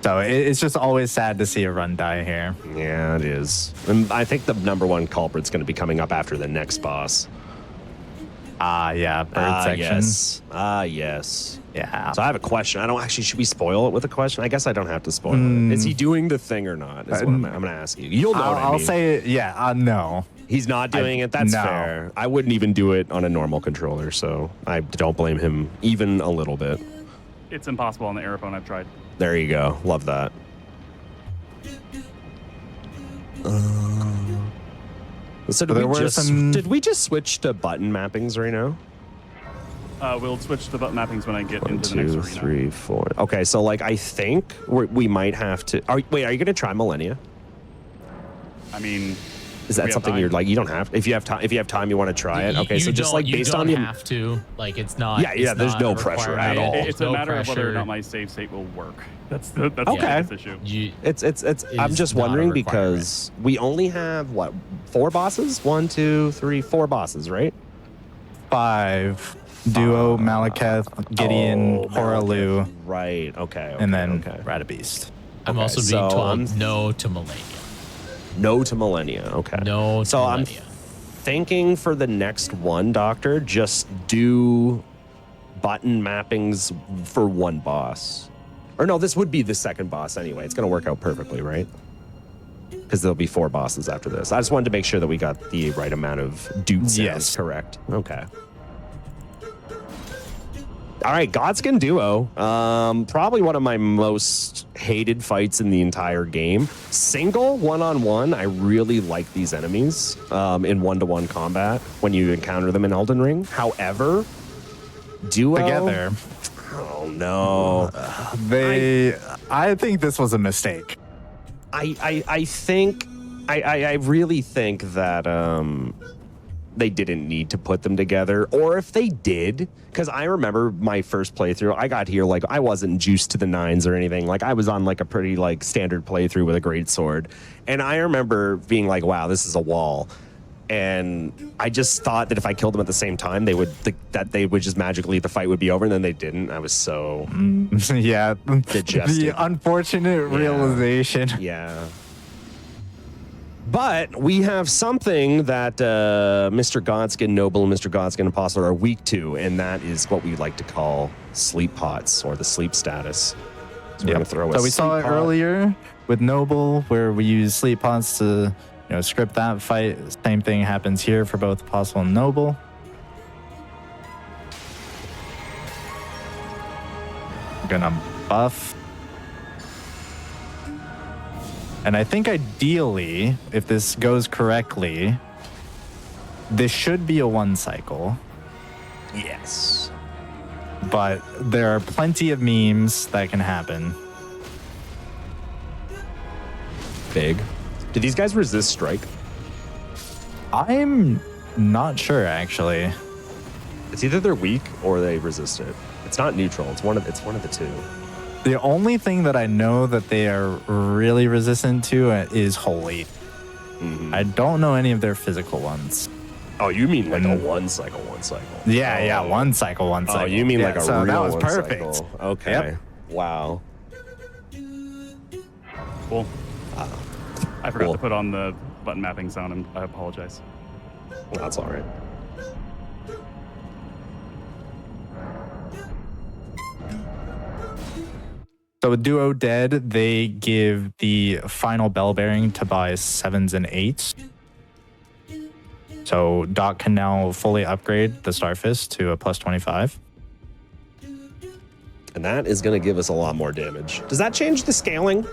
So it's just always sad to see a run die here. Yeah, it is. And I think the number one culprit's going to be coming up after the next boss. Yeah, bird section. Yes. Yes. Yeah. So I have a question. I don't actually, should we spoil it with a question? I guess I don't have to spoil it. Is he doing the thing or not? Is what I'm going to ask you. You'll know what I I'll mean. say, yeah, no. He's not doing it. That's no. fair. I wouldn't even do it on a normal controller, so I don't blame him even a little bit. It's impossible on the Aerophone. I've tried. There you go. Love that. So there were some- did we just switch to button mappings right now? We'll switch to button mappings when I get 1, into the next 2, arena. 3, 4. Okay, so like I think we might have to. Are you going to try Millennia? I mean, Is that something you're like, you don't have, if you have time, you want to try it? Okay, so just like based on you the, don't have to, like, it's not. Yeah, yeah, it's there's not no a pressure at requirement. all. It's No a matter of whether or pressure. not my save state will work. That's the Okay. biggest issue. it's I'm is just not a wondering requirement. because we only have what, 4 bosses? 1, 2, 3, 4 bosses, right? 5. Duo, Maliketh, Gideon, Horalu, Right. Okay. and then okay. Radabeast. I'm Okay, also being so told I'm- no to Millennia. No to Millennia. Okay. No to So I'm Millennia. thinking for the next one, Doctor, just do button mappings for one boss. Or no, this would be the second boss anyway. It's going to work out perfectly, right? Because there'll be 4 bosses after this. I just wanted to make sure that we got the right amount of dude sounds Yes. correct. Okay. All right, Godskin Duo. Probably one of my most hated fights in the entire game. Single, one-on-one, I really like these enemies in one-to-one combat when you encounter them in Elden Ring. However, Duo... Together, Oh, no. I think this was a mistake. I really think that they didn't need to put them together, or if they did, because I remember my first playthrough, I got here like I wasn't juiced to the 9s or anything. Like I was on like a pretty like standard playthrough with a great sword, and I remember being like, wow, this is a wall. And I just thought that if I killed them at the same time, they would just magically, the fight would be over, and then they didn't. I was so Yeah, Digested. the unfortunate realization. yeah. But we have something that Mr. Godskin Noble and Mr. Godskin Apostle are weak to, and that is what we like to call sleep pots, or the sleep status. So we're gonna throw a So we saw sleep it pot. earlier with Noble, where we use sleep pots to, script that fight. Same thing happens here for both Apostle and Noble. Gonna buff. And I think ideally, if this goes correctly, this should be a 1 cycle. Yes. But there are plenty of memes that can happen. Big. Do these guys resist strike? I'm not sure, actually. It's either they're weak or they resist it. It's not neutral. It's one of the two. The only thing that I know that they are really resistant to is Holy. Mm-hmm. I don't know any of their physical ones. Oh, you mean like a 1 cycle? Yeah, Oh. 1 cycle, 1 cycle. Oh, you mean Yeah, like a so real that was 1 perfect. cycle. Okay. Yep. Wow. Cool. I forgot Cool. to put on the button mapping sound, and I apologize. That's all right. So with Duo dead, they give the final bell bearing to buy 7s and 8s. So Doc can now fully upgrade the Starfist to a plus 25. And that is going to give us a lot more damage. Does that change the scaling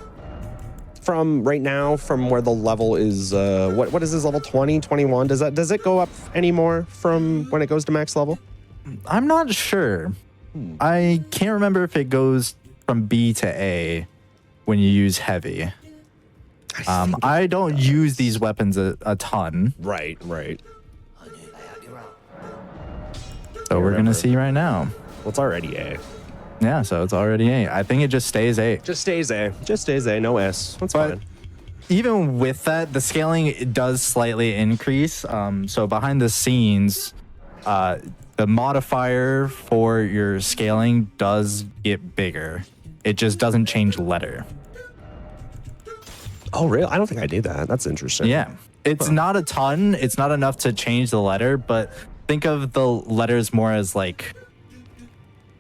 from right now, from where the level is? What is this, level 20, 21? Does it go up anymore from when it goes to max level? I'm not sure. I can't remember if it goes from B to A when you use heavy. I don't use these weapons a ton, Right. so we're gonna see right now. Well, it's already A. Yeah, so it's already A. I think it just stays A. Just stays A. No S. That's But fine. even with that, the scaling it does slightly increase. So behind the scenes, the modifier for your scaling does get bigger. It just doesn't change letter. Oh, really? I don't think I did that. That's interesting. Yeah. It's not a ton. It's not enough to change the letter, but think of the letters more as like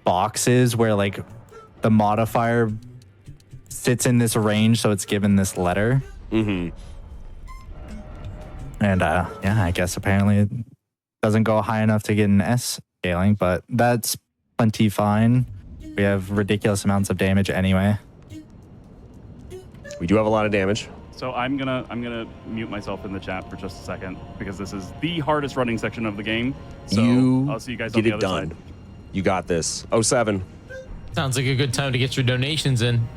boxes where like the modifier sits in this range, so it's given this letter. Mm-hmm. And yeah, I guess apparently it doesn't go high enough to get an S scaling, but that's plenty fine. We have ridiculous amounts of damage anyway. We do have a lot of damage. So I'm gonna mute myself in the chat for just a second because this is the hardest running section of the game. So I'll see you guys on get the it other done. side. You got this. 07. Sounds like a good time to get your donations in.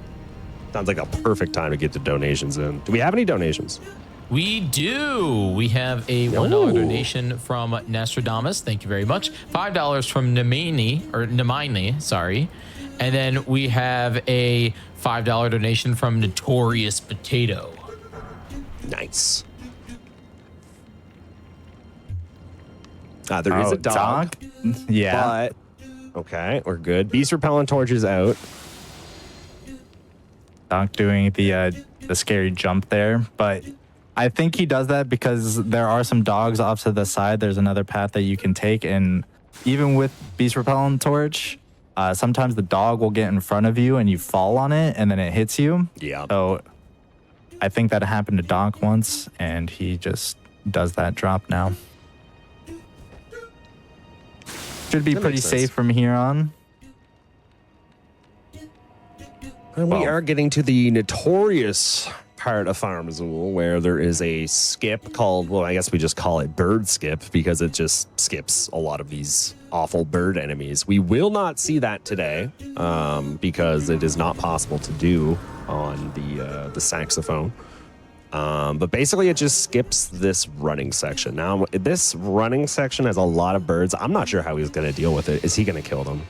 Sounds like a perfect time to get the donations in. Do we have any donations? We do. We have a $1 donation from Nostradamus. Thank you very much. $5 from Nemini, sorry. And then we have a $5 donation from Notorious Potato. Nice. There is a dog. Yeah. But, okay, we're good. Beast repellent torch is out. Doc doing the scary jump there, but I think he does that because there are some dogs off to the side. There's another path that you can take, and even with Beast Repellent Torch, sometimes the dog will get in front of you and you fall on it, and then it hits you. Yeah. So I think that happened to Doc once, and he just does that drop now. Should be pretty safe from here on. And we are getting to the notorious part of Farm Azul where there is a skip called, well, I guess we just call it Bird Skip because it just skips a lot of these awful bird enemies. We will not see that today because it is not possible to do on the saxophone. But basically it just skips this running section. Now, this running section has a lot of birds. I'm not sure how he's going to deal with it. Is he going to kill them?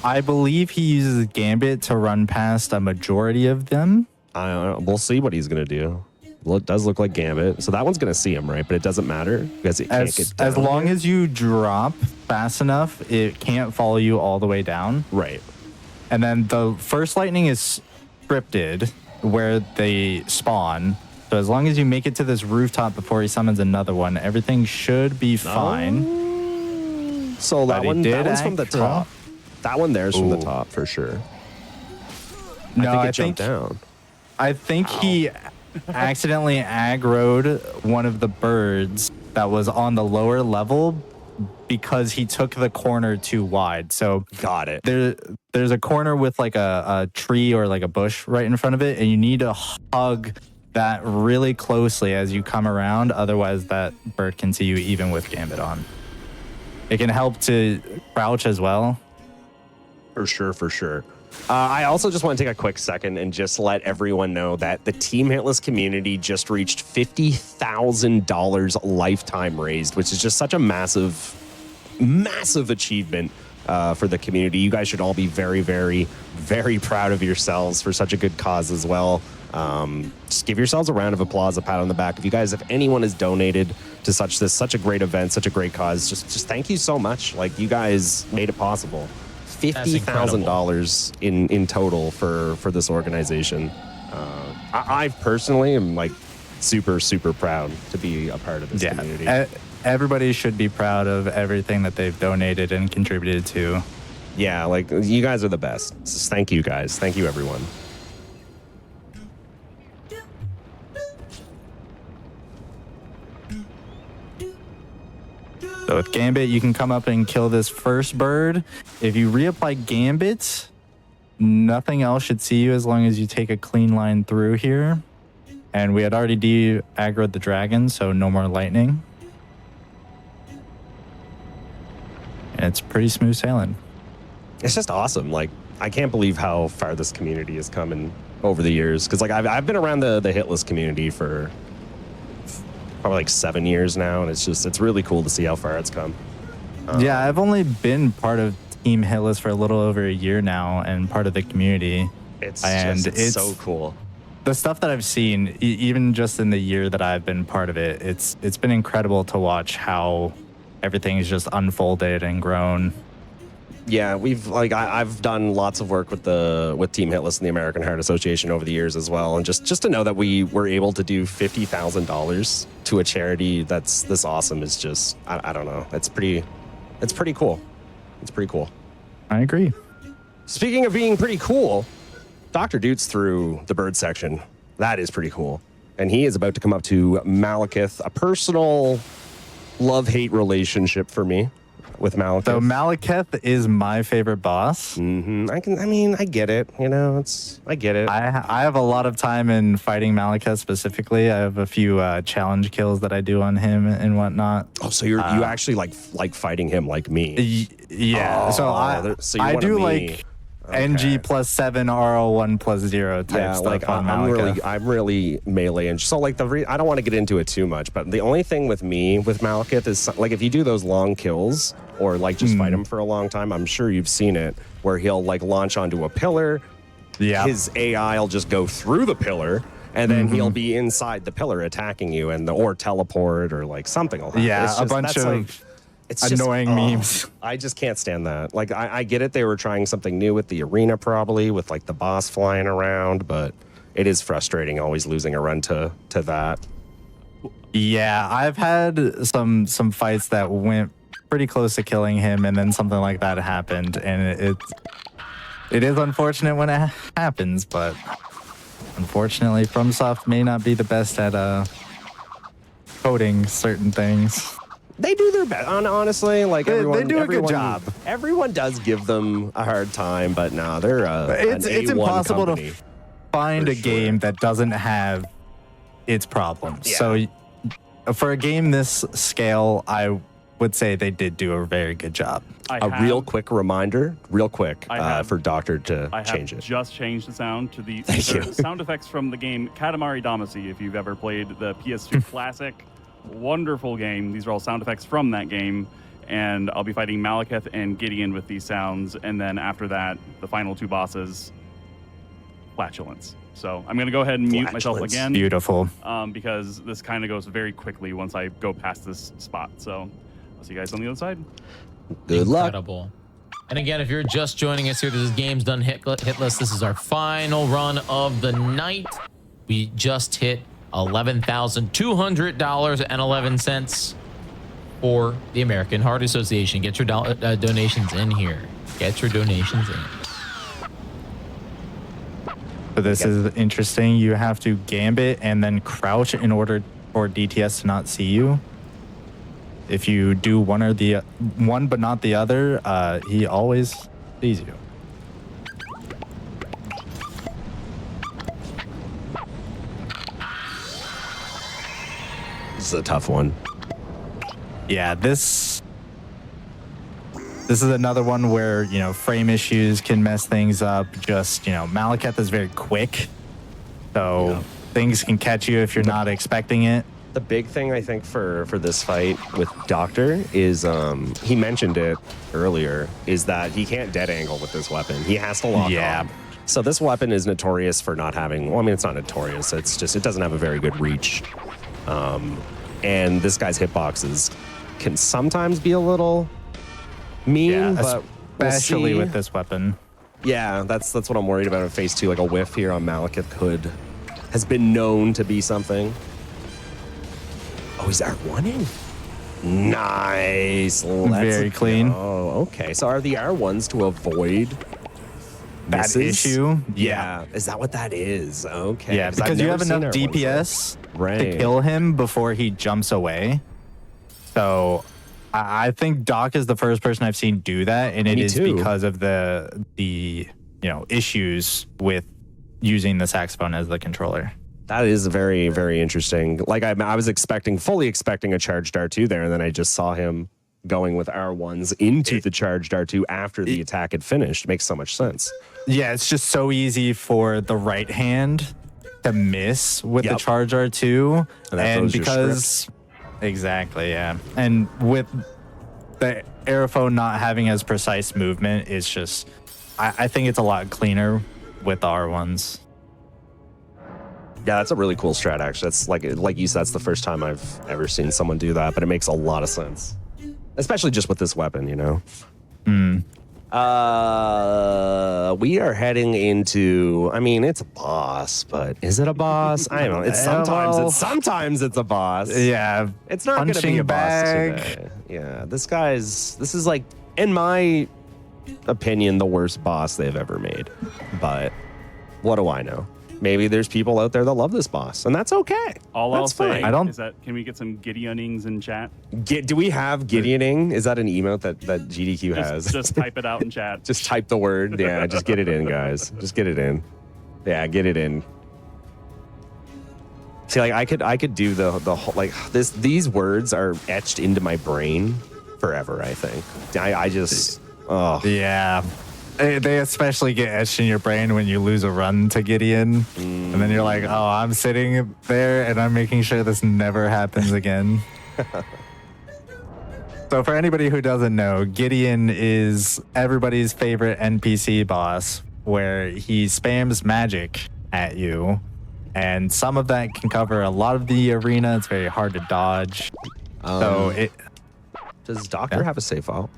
I believe he uses Gambit to run past a majority of them. We'll see what he's going to do. Well, it does look like Gambit. So that one's going to see him, right? But it doesn't matter because it can't get down. As long as you drop fast enough, it can't follow you all the way down. Right. And then the first lightning is scripted where they spawn. So as long as you make it to this rooftop before he summons another one, everything should be fine. So that one's from the top. That one there's from the top for sure. I think it jumped down. I think he accidentally aggroed one of the birds that was on the lower level because he took the corner too wide. So got it. There's a corner with like a tree or like a bush right in front of it, and you need to hug that really closely as you come around. Otherwise, that bird can see you even with Gambit on. It can help to crouch as well. For sure. I also just want to take a quick second and just let everyone know that the Team Hitless community just reached $50,000 lifetime raised, which is just such a massive achievement for the community. You guys should all be very, very, very proud of yourselves for such a good cause as well. Just give yourselves a round of applause, a pat on the back. If anyone has donated to such a great event, such a great cause, just thank you so much. Like, you guys made it possible. $50,000 in total for this organization. I personally am like super proud to be a part of this community. Everybody should be proud of everything that they've donated and contributed to. Yeah, like, you guys are the best. Just thank you guys. Thank you, everyone. So with Gambit, you can come up and kill this first bird. If you reapply Gambit, nothing else should see you as long as you take a clean line through here. And we had already de-aggroed the dragon, so no more lightning. And it's pretty smooth sailing. It's just awesome. Like, I can't believe how far this community has come in over the years. Because, like, I've been around the Hitless community for probably like 7 years now, and it's really cool to see how far it's come. Yeah, I've only been part of Team Hitless for a little over a year now, and part of the community. It's so cool. The stuff that I've seen, even just in the year that I've been part of it, it's been incredible to watch how everything is just unfolded and grown. Yeah, I've done lots of work with Team Hitless and the American Heart Association over the years as well, and just to know that we were able to do $50,000 to a charity that's this awesome is just I don't know. It's pretty cool. It's pretty cool. I agree. Speaking of being pretty cool, Dr. Dute's through the bird section. That is pretty cool, and he is about to come up to Maliketh, a personal love-hate relationship for me with Maliketh. So Maliketh is my favorite boss. Mm-hmm. I get it. You know, I get it. I have a lot of time in fighting Maliketh specifically. I have a few challenge kills that I do on him and whatnot. Oh, so you actually like fighting him like me? Yeah. Oh, so I do like NG +7, RL1 +0 type Yeah, stuff like on I'm really melee, and so like I don't want to get into it too much, but the only thing with me with Maliketh is like if you do those long kills or like just fight him for a long time, I'm sure you've seen it where he'll like launch onto a pillar. Yeah. His AI will just go through the pillar, and then he'll be inside the pillar attacking you, or teleport or like something like that. Yeah, a bunch of it's annoying memes. I just can't stand that. Like, I get it. They were trying something new with the arena, probably with like the boss flying around, but it is frustrating always losing a run to that. Yeah, I've had some fights that went pretty close to killing him, and then something like that happened, and it is unfortunate when it happens, but unfortunately, FromSoft may not be the best at coding certain things. They do their best. Honestly, like they do a good job. Everyone does give them a hard time, but no, they're it's an A1 impossible company. to find For a game that doesn't have its problems. Yeah. So for a game this scale, I would say they did do a very good job. Real quick reminder, for Doctor to I change have it. just changed the sound to the Thank you. sound effects from the game Katamari Damacy. If you've ever played the PS2 classic, wonderful game. These are all sound effects from that game, and I'll be fighting Maliketh and Gideon with these sounds, and then after that, the final two bosses, flatulence. So I'm going to go ahead and mute myself Flatulence. again. Beautiful. Because this kind of goes very quickly once I go past this spot. So I'll see you guys on the other side. Good luck. Incredible. And again, if you're just joining us here, this is Games Done Hitless. This is our final run of the night. We just hit $11,200.11 for the American Heart Association. Get your donations in here. Get your donations in. So this is interesting. You have to gambit and then crouch in order for DTS to not see you. If you do one but not the other, he always sees you. This is a tough one. Yeah, this is another one where, frame issues can mess things up. Just, Maliketh is very quick, so things can catch you if you're not expecting it. The big thing I think for this fight with Doctor is he mentioned it earlier, is that he can't dead angle with this weapon. He has to lock on. So this weapon is notorious for not having, well, I mean, it's not notorious. It's just, it doesn't have a very good reach. And this guy's hitboxes can sometimes be a little mean, but especially with this weapon. Yeah, that's what I'm worried about in phase 2. Like a whiff here on Maliketh has been known to be something. Oh, he's R1ing. Nice. Very clean. Oh, okay. So are the R1s to avoid that misses? issue? Yeah. Is that what that is? Okay. Yeah, because you have enough DPS to kill him before he jumps away. So I think Doc is the first person I've seen do that, and it is because of the issues with using the saxophone as the controller. That is very, very interesting. Like I was fully expecting a charged R2 there, and then I just saw him going with R1s into the charged R2 after the attack had finished. Makes so much sense. Yeah, it's just so easy for the right hand to miss with the charge R2, and because exactly, yeah, and with the Aerophone not having as precise movement, it's just I think it's a lot cleaner with the R1s. Yeah, that's a really cool strat, actually. That's like you said, that's the first time I've ever seen someone do that, but it makes a lot of sense. Especially just with this weapon, We are heading into, I mean, it's a boss, but is it a boss? I don't know. Sometimes it's a boss. Yeah. It's not going to be a boss today. Yeah, this is like, in my opinion, the worst boss they've ever made. But what do I know? Maybe there's people out there that love this boss, and that's okay. All that's I'll fine. say is that, can we get some Gideonings in chat? Do we have Gideoning? Is that an emote that GDQ has? Just type it out in chat. Just type the word. Yeah, just get it in, guys. Just get it in. Yeah, get it in. See, like I could do the whole, like this. These words are etched into my brain forever. I think. I just. Oh yeah. They especially get etched in your brain when you lose a run to Gideon. And then you're like, oh, I'm sitting there and I'm making sure this never happens again. So for anybody who doesn't know, Gideon is everybody's favorite NPC boss where he spams magic at you. And some of that can cover a lot of the arena. It's very hard to dodge. Does Doctor have a save file?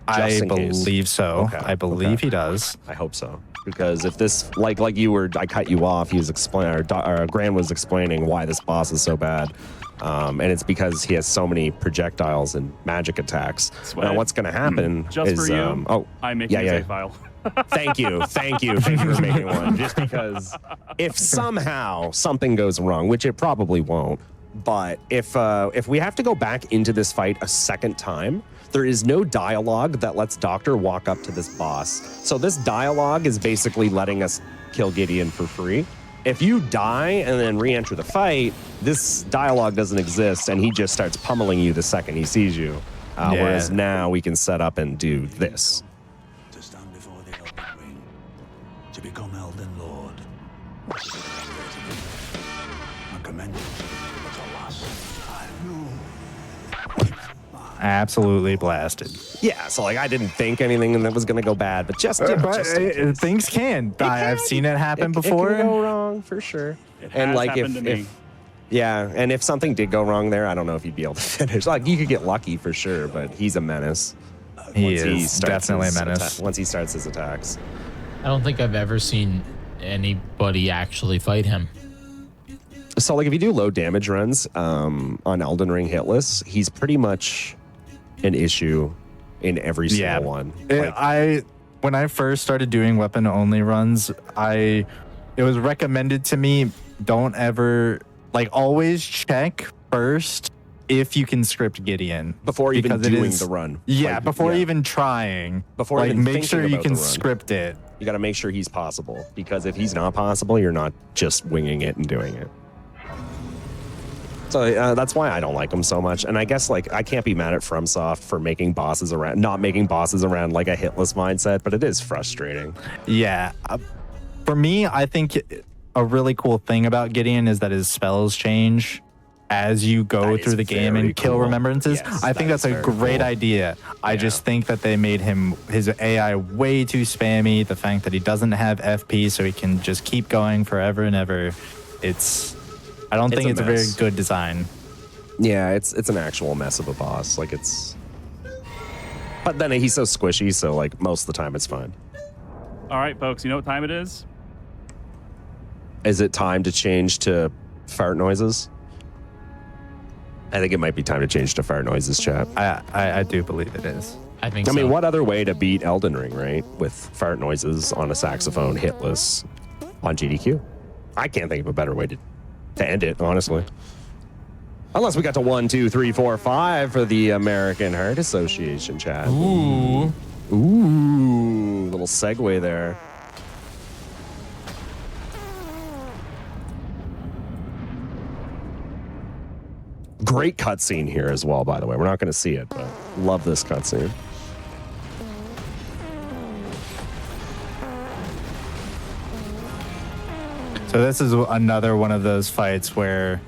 I believe so. Okay, I believe he does. I hope so. Because if this, like you were, I cut you off. He was explaining, or Gran was explaining why this boss is so bad, and it's because he has so many projectiles and magic attacks. Now, what's going to happen just is, for you, I'm making a save file. Thank you for making one. Just because if somehow something goes wrong, which it probably won't, but if we have to go back into this fight a second time, there is no dialogue that lets Doctor walk up to this boss. So this dialogue is basically letting us kill Gideon for free. If you die and then re-enter the fight, this dialogue doesn't exist, and he just starts pummeling you the second he sees you. Whereas now we can set up and do this. To stand before the Elden Ring, to become Elden Lord. I commend you, but alas, I know. Absolutely blasted. Yeah, so like I didn't think anything that was going to go bad, but just things can. I've seen it happen before. It can go wrong for sure. It has happened to me. And if something did go wrong there, I don't know if he'd be able to finish. Like you could get lucky for sure, but he's a menace. He is definitely a menace. Once he starts his attacks. I don't think I've ever seen anybody actually fight him. So like if you do low damage runs on Elden Ring Hitless, he's pretty much an issue in every single one. When I first started doing weapon only runs, it was recommended to me, don't ever, like, always check first if you can script Gideon before even doing the run. Yeah, before even trying. Before like, even make sure you about can the run. script it. You got to make sure he's possible, because if he's not possible, you're not just winging it and doing it. So that's why I don't like him so much. And I guess like I can't be mad at FromSoft for not making bosses around like a hitless mindset, but it is frustrating. Yeah. For me, I think a really cool thing about Gideon is that his spells change as you go through the game and kill remembrances. Yes, I think that's a great idea. I just think that they made his AI way too spammy. The fact that he doesn't have FP so he can just keep going forever and ever. I don't think it's a very good design. Yeah, it's an actual mess of a boss. Like but then he's so squishy, so like most of the time it's fine. All right, folks, you know what time it is? Is it time to change to fart noises? I think it might be time to change to fart noises, chat. I do believe it is. I think I mean, what other way to beat Elden Ring, right? With fart noises on a saxophone, hitless, on GDQ. I can't think of a better way to end it, honestly. Unless we got to 1, 2, 3, 4, 5 for the American Heart Association, chat. Ooh. Little segue there. Great cutscene here as well, by the way. We're not going to see it, but love this cutscene. So this is another one of those fights where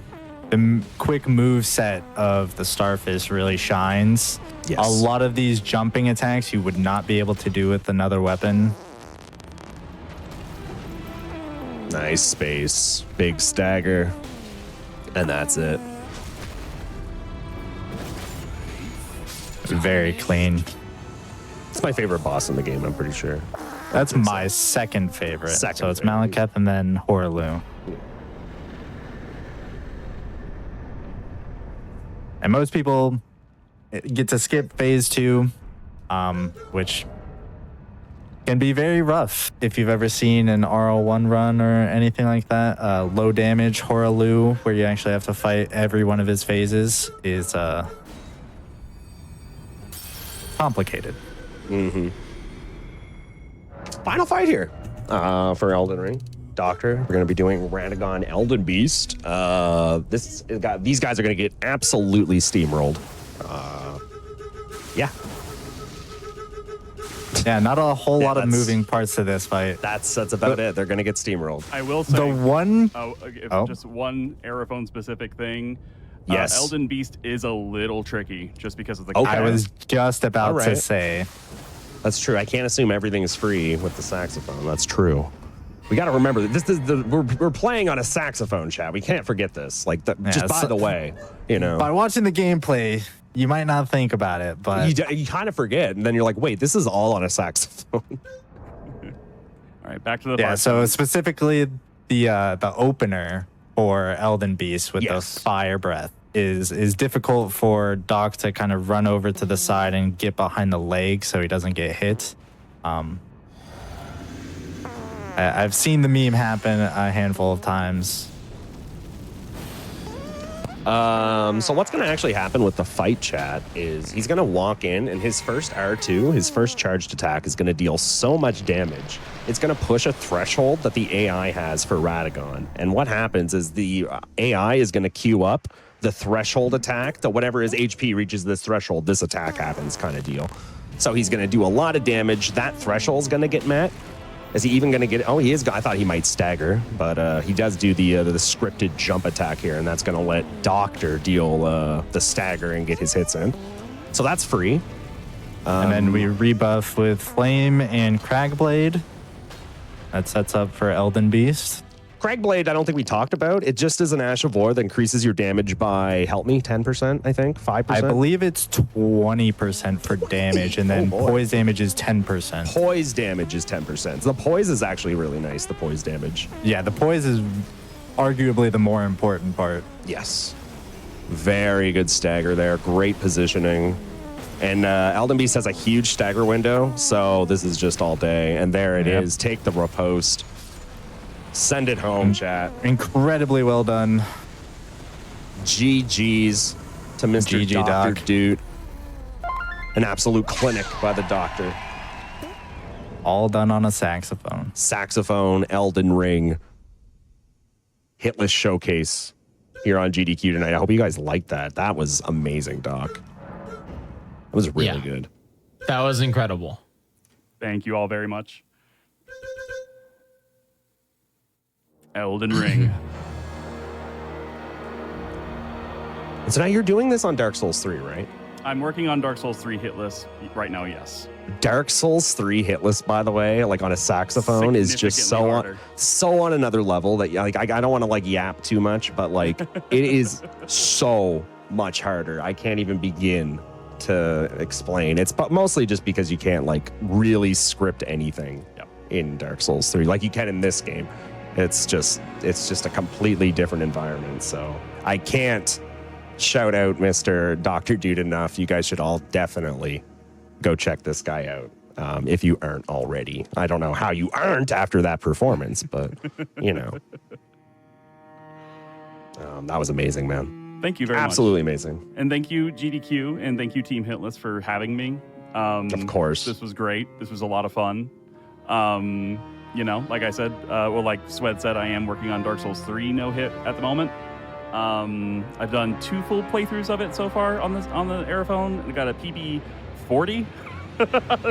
the quick move set of the Starfish really shines. Yes. A lot of these jumping attacks you would not be able to do with another weapon. Nice space, big stagger, and that's it. Very clean. It's my favorite boss in the game, I'm pretty sure. That's my second favorite. So it's favorite. Maliketh and then Horlu. And most people get to skip phase 2, which can be very rough if you've ever seen an RL1 run or anything like that. Low damage Horlu, where you actually have to fight every one of his phases, is complicated. Mm-hmm. Final fight here for Elden Ring. Doctor, we're going to be doing Radagon Elden Beast. These guys are going to get absolutely steamrolled. Yeah. Yeah, not a whole Yeah, lot of that's- moving parts to this fight. That's about it. They're going to get steamrolled. I will say The one... just one Aerophone specific thing. Yes. Elden Beast is a little tricky just because of the. Okay. I was just about All to right. say. That's true. I can't assume everything is free with the saxophone. That's true. We got to remember that this is we're playing on a saxophone, chat. We can't forget this. Like, just by the way, you know, By watching the gameplay, you might not think about it, but you kind of forget, and then you're like, wait, this is all on a saxophone. All right, back to the. yeah. part. So specifically, the opener for Elden Beast with Yes. the fire breath is difficult for Doc to kind of run over to the side and get behind the leg so he doesn't get hit. I've seen the meme happen a handful of times. So what's going to actually happen with the fight, chat, is he's going to walk in, and his first R2, his first charged attack, is going to deal so much damage. It's going to push a threshold that the AI has for Radagon. And what happens is the AI is going to queue up the threshold attack, that whatever his HP reaches this threshold, this attack happens kind of deal. So he's going to do a lot of damage. That threshold's going to get met. Is he even going to get? Oh, he is. I thought he might stagger, but he does do the scripted jump attack here, and that's going to let Doctor deal the stagger and get his hits in. So that's free. And then we rebuff with Flame and Cragblade. That sets up for Elden Beast. Cragblade, I don't think we talked about. It just is an Ash of War that increases your damage by, help me, 10%, I think, 5%. I believe it's 20% for damage, and then boy. poise damage is 10%. Poise damage is 10%. So the poise is actually really nice, the poise damage. Yeah, the poise is arguably the more important part. Yes. Very good stagger there. Great positioning. And Elden Beast has a huge stagger window, so this is just all day. And there it is. Take the riposte. Send it home, chat. Incredibly well done. GG's to Mr. GG, Dr. Doc. Dude. An absolute clinic by the doctor. All done on a saxophone. Saxophone, Elden Ring, Hitless showcase here on GDQ tonight. I hope you guys liked that. That was amazing, Doc. That was really good. That was incredible. Thank you all very much. Elden Ring. And so now you're doing this on Dark Souls 3, right? I'm working on Dark Souls 3 hitless right now, yes. Dark Souls 3 hitless, by the way, like on a saxophone, is just so on another level that like I don't want to like yap too much, but like it is so much harder. I can't even begin to explain. It's but mostly just because you can't like really script anything in Dark Souls 3 like you can in this game. It's just a completely different environment. So I can't shout out Mr. Dr. Dude enough. You guys should all definitely go check this guy out if you aren't already. I don't know how you aren't after that performance, but you know. That was amazing, man. Thank you very much. Absolutely amazing. And thank you, GDQ, and thank you, Team Hitless, for having me. Of course. This was great. This was a lot of fun. You know, like I said, well, like Swed said, I am working on Dark Souls 3 no hit at the moment. I've done 2 full playthroughs of it so far on the Aerophone. I got a PB 40.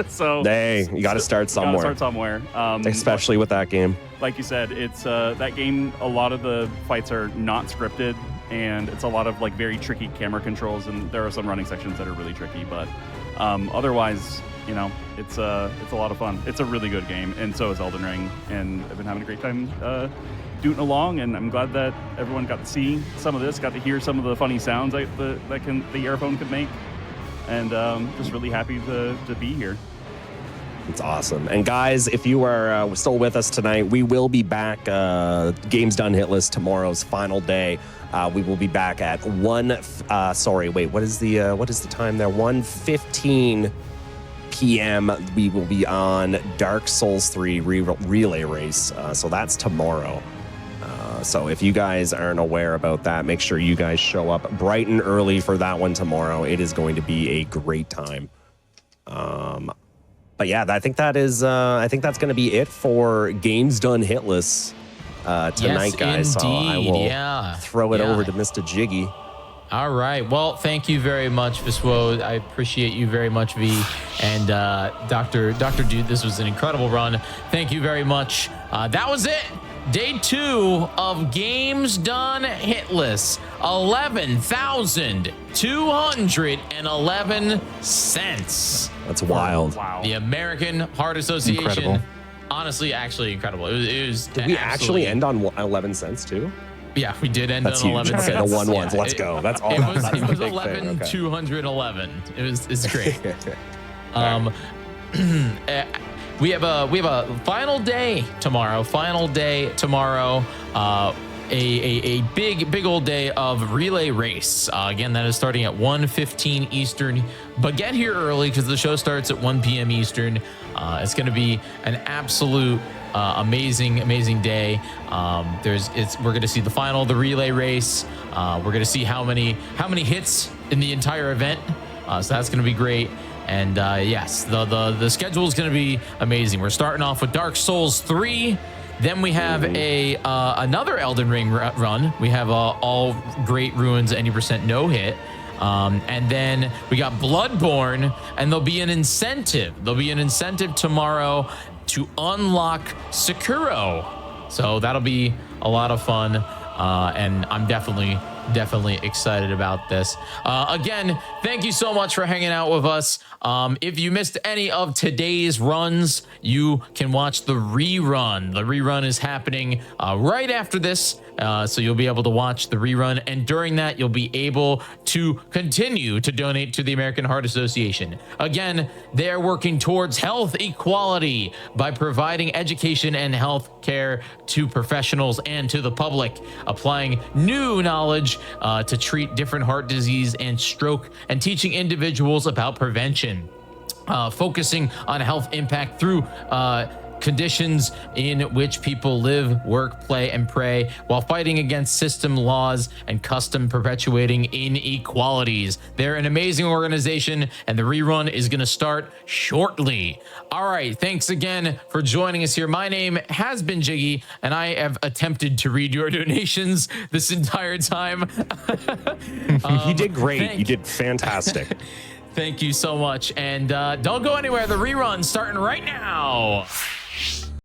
So hey, you got to start somewhere. Gotta start somewhere. Especially with that game. Like you said, it's that game. A lot of the fights are not scripted, and it's a lot of like very tricky camera controls, and there are some running sections that are really tricky. But otherwise, you know, it's a lot of fun. It's a really good game, and so is Elden Ring, and I've been having a great time dooting along, and I'm glad that everyone got to see some of this, got to hear some of the funny sounds the Aerophone could make, and just really happy to be here. It's awesome. And guys, if you are still with us tonight, we will be back. Games Done Hitless tomorrow's final day. We will be back at what is the time there? 1:15 p.m. We will be on Dark Souls 3 relay race. So that's tomorrow. So if you guys aren't aware about that, make sure you guys show up bright and early for that one tomorrow. It is going to be a great time. But yeah, I think that's going to be it for Games Done Hitless tonight, guys. Indeed. So I will throw it over to Mr. Jiggy. All right. Well, thank you very much, Viswo. I appreciate you very much, V. And Dr. Dude, this was an incredible run. Thank you very much. That was it. Day 2 of Games Done Hitless. 11,211 cents. That's wild. Wow. The American Heart Association. Incredible. Honestly, actually incredible. It was Did we actually end on 11 cents too? Yeah, we did end That's on huge. 11 Okay, cents. the 1 ones. Yeah, Let's go. That's all. It was, That's it the was big thing. 11,211. It's great. Okay. We have a final day tomorrow. A big old day of relay race. Again, that is starting at 1:15 Eastern. But get here early because the show starts at 1 p.m. Eastern. It's going to be an absolute amazing day. We're going to see the final of the relay race. We're going to see how many hits in the entire event. So that's going to be great. And yes, the schedule is going to be amazing. We're starting off with Dark Souls 3. Then we have another Elden Ring run. We have all Great Ruins, any % no hit. And then we got Bloodborne, and there'll be an incentive. There'll be an incentive tomorrow to unlock Sekiro. So that'll be a lot of fun. And I'm definitely excited about this. Again, thank you so much for hanging out with us. If you missed any of today's runs, you can watch the rerun. The rerun is happening right after this. So you'll be able to watch the rerun, and during that you'll be able to continue to donate to the American Heart Association. Again, they're working towards health equality by providing education and health care to professionals and to the public, applying new knowledge to treat different heart disease and stroke, and teaching individuals about prevention, focusing on health impact through conditions in which people live, work, play, and pray, while fighting against system laws and custom perpetuating inequalities. They're an amazing organization, and the rerun is going to start shortly. All right, thanks again for joining us here. My name has been Jiggy, and I have attempted to read your donations this entire time. You did great. You did fantastic. Thank you so much, and don't go anywhere. The rerun's starting right now.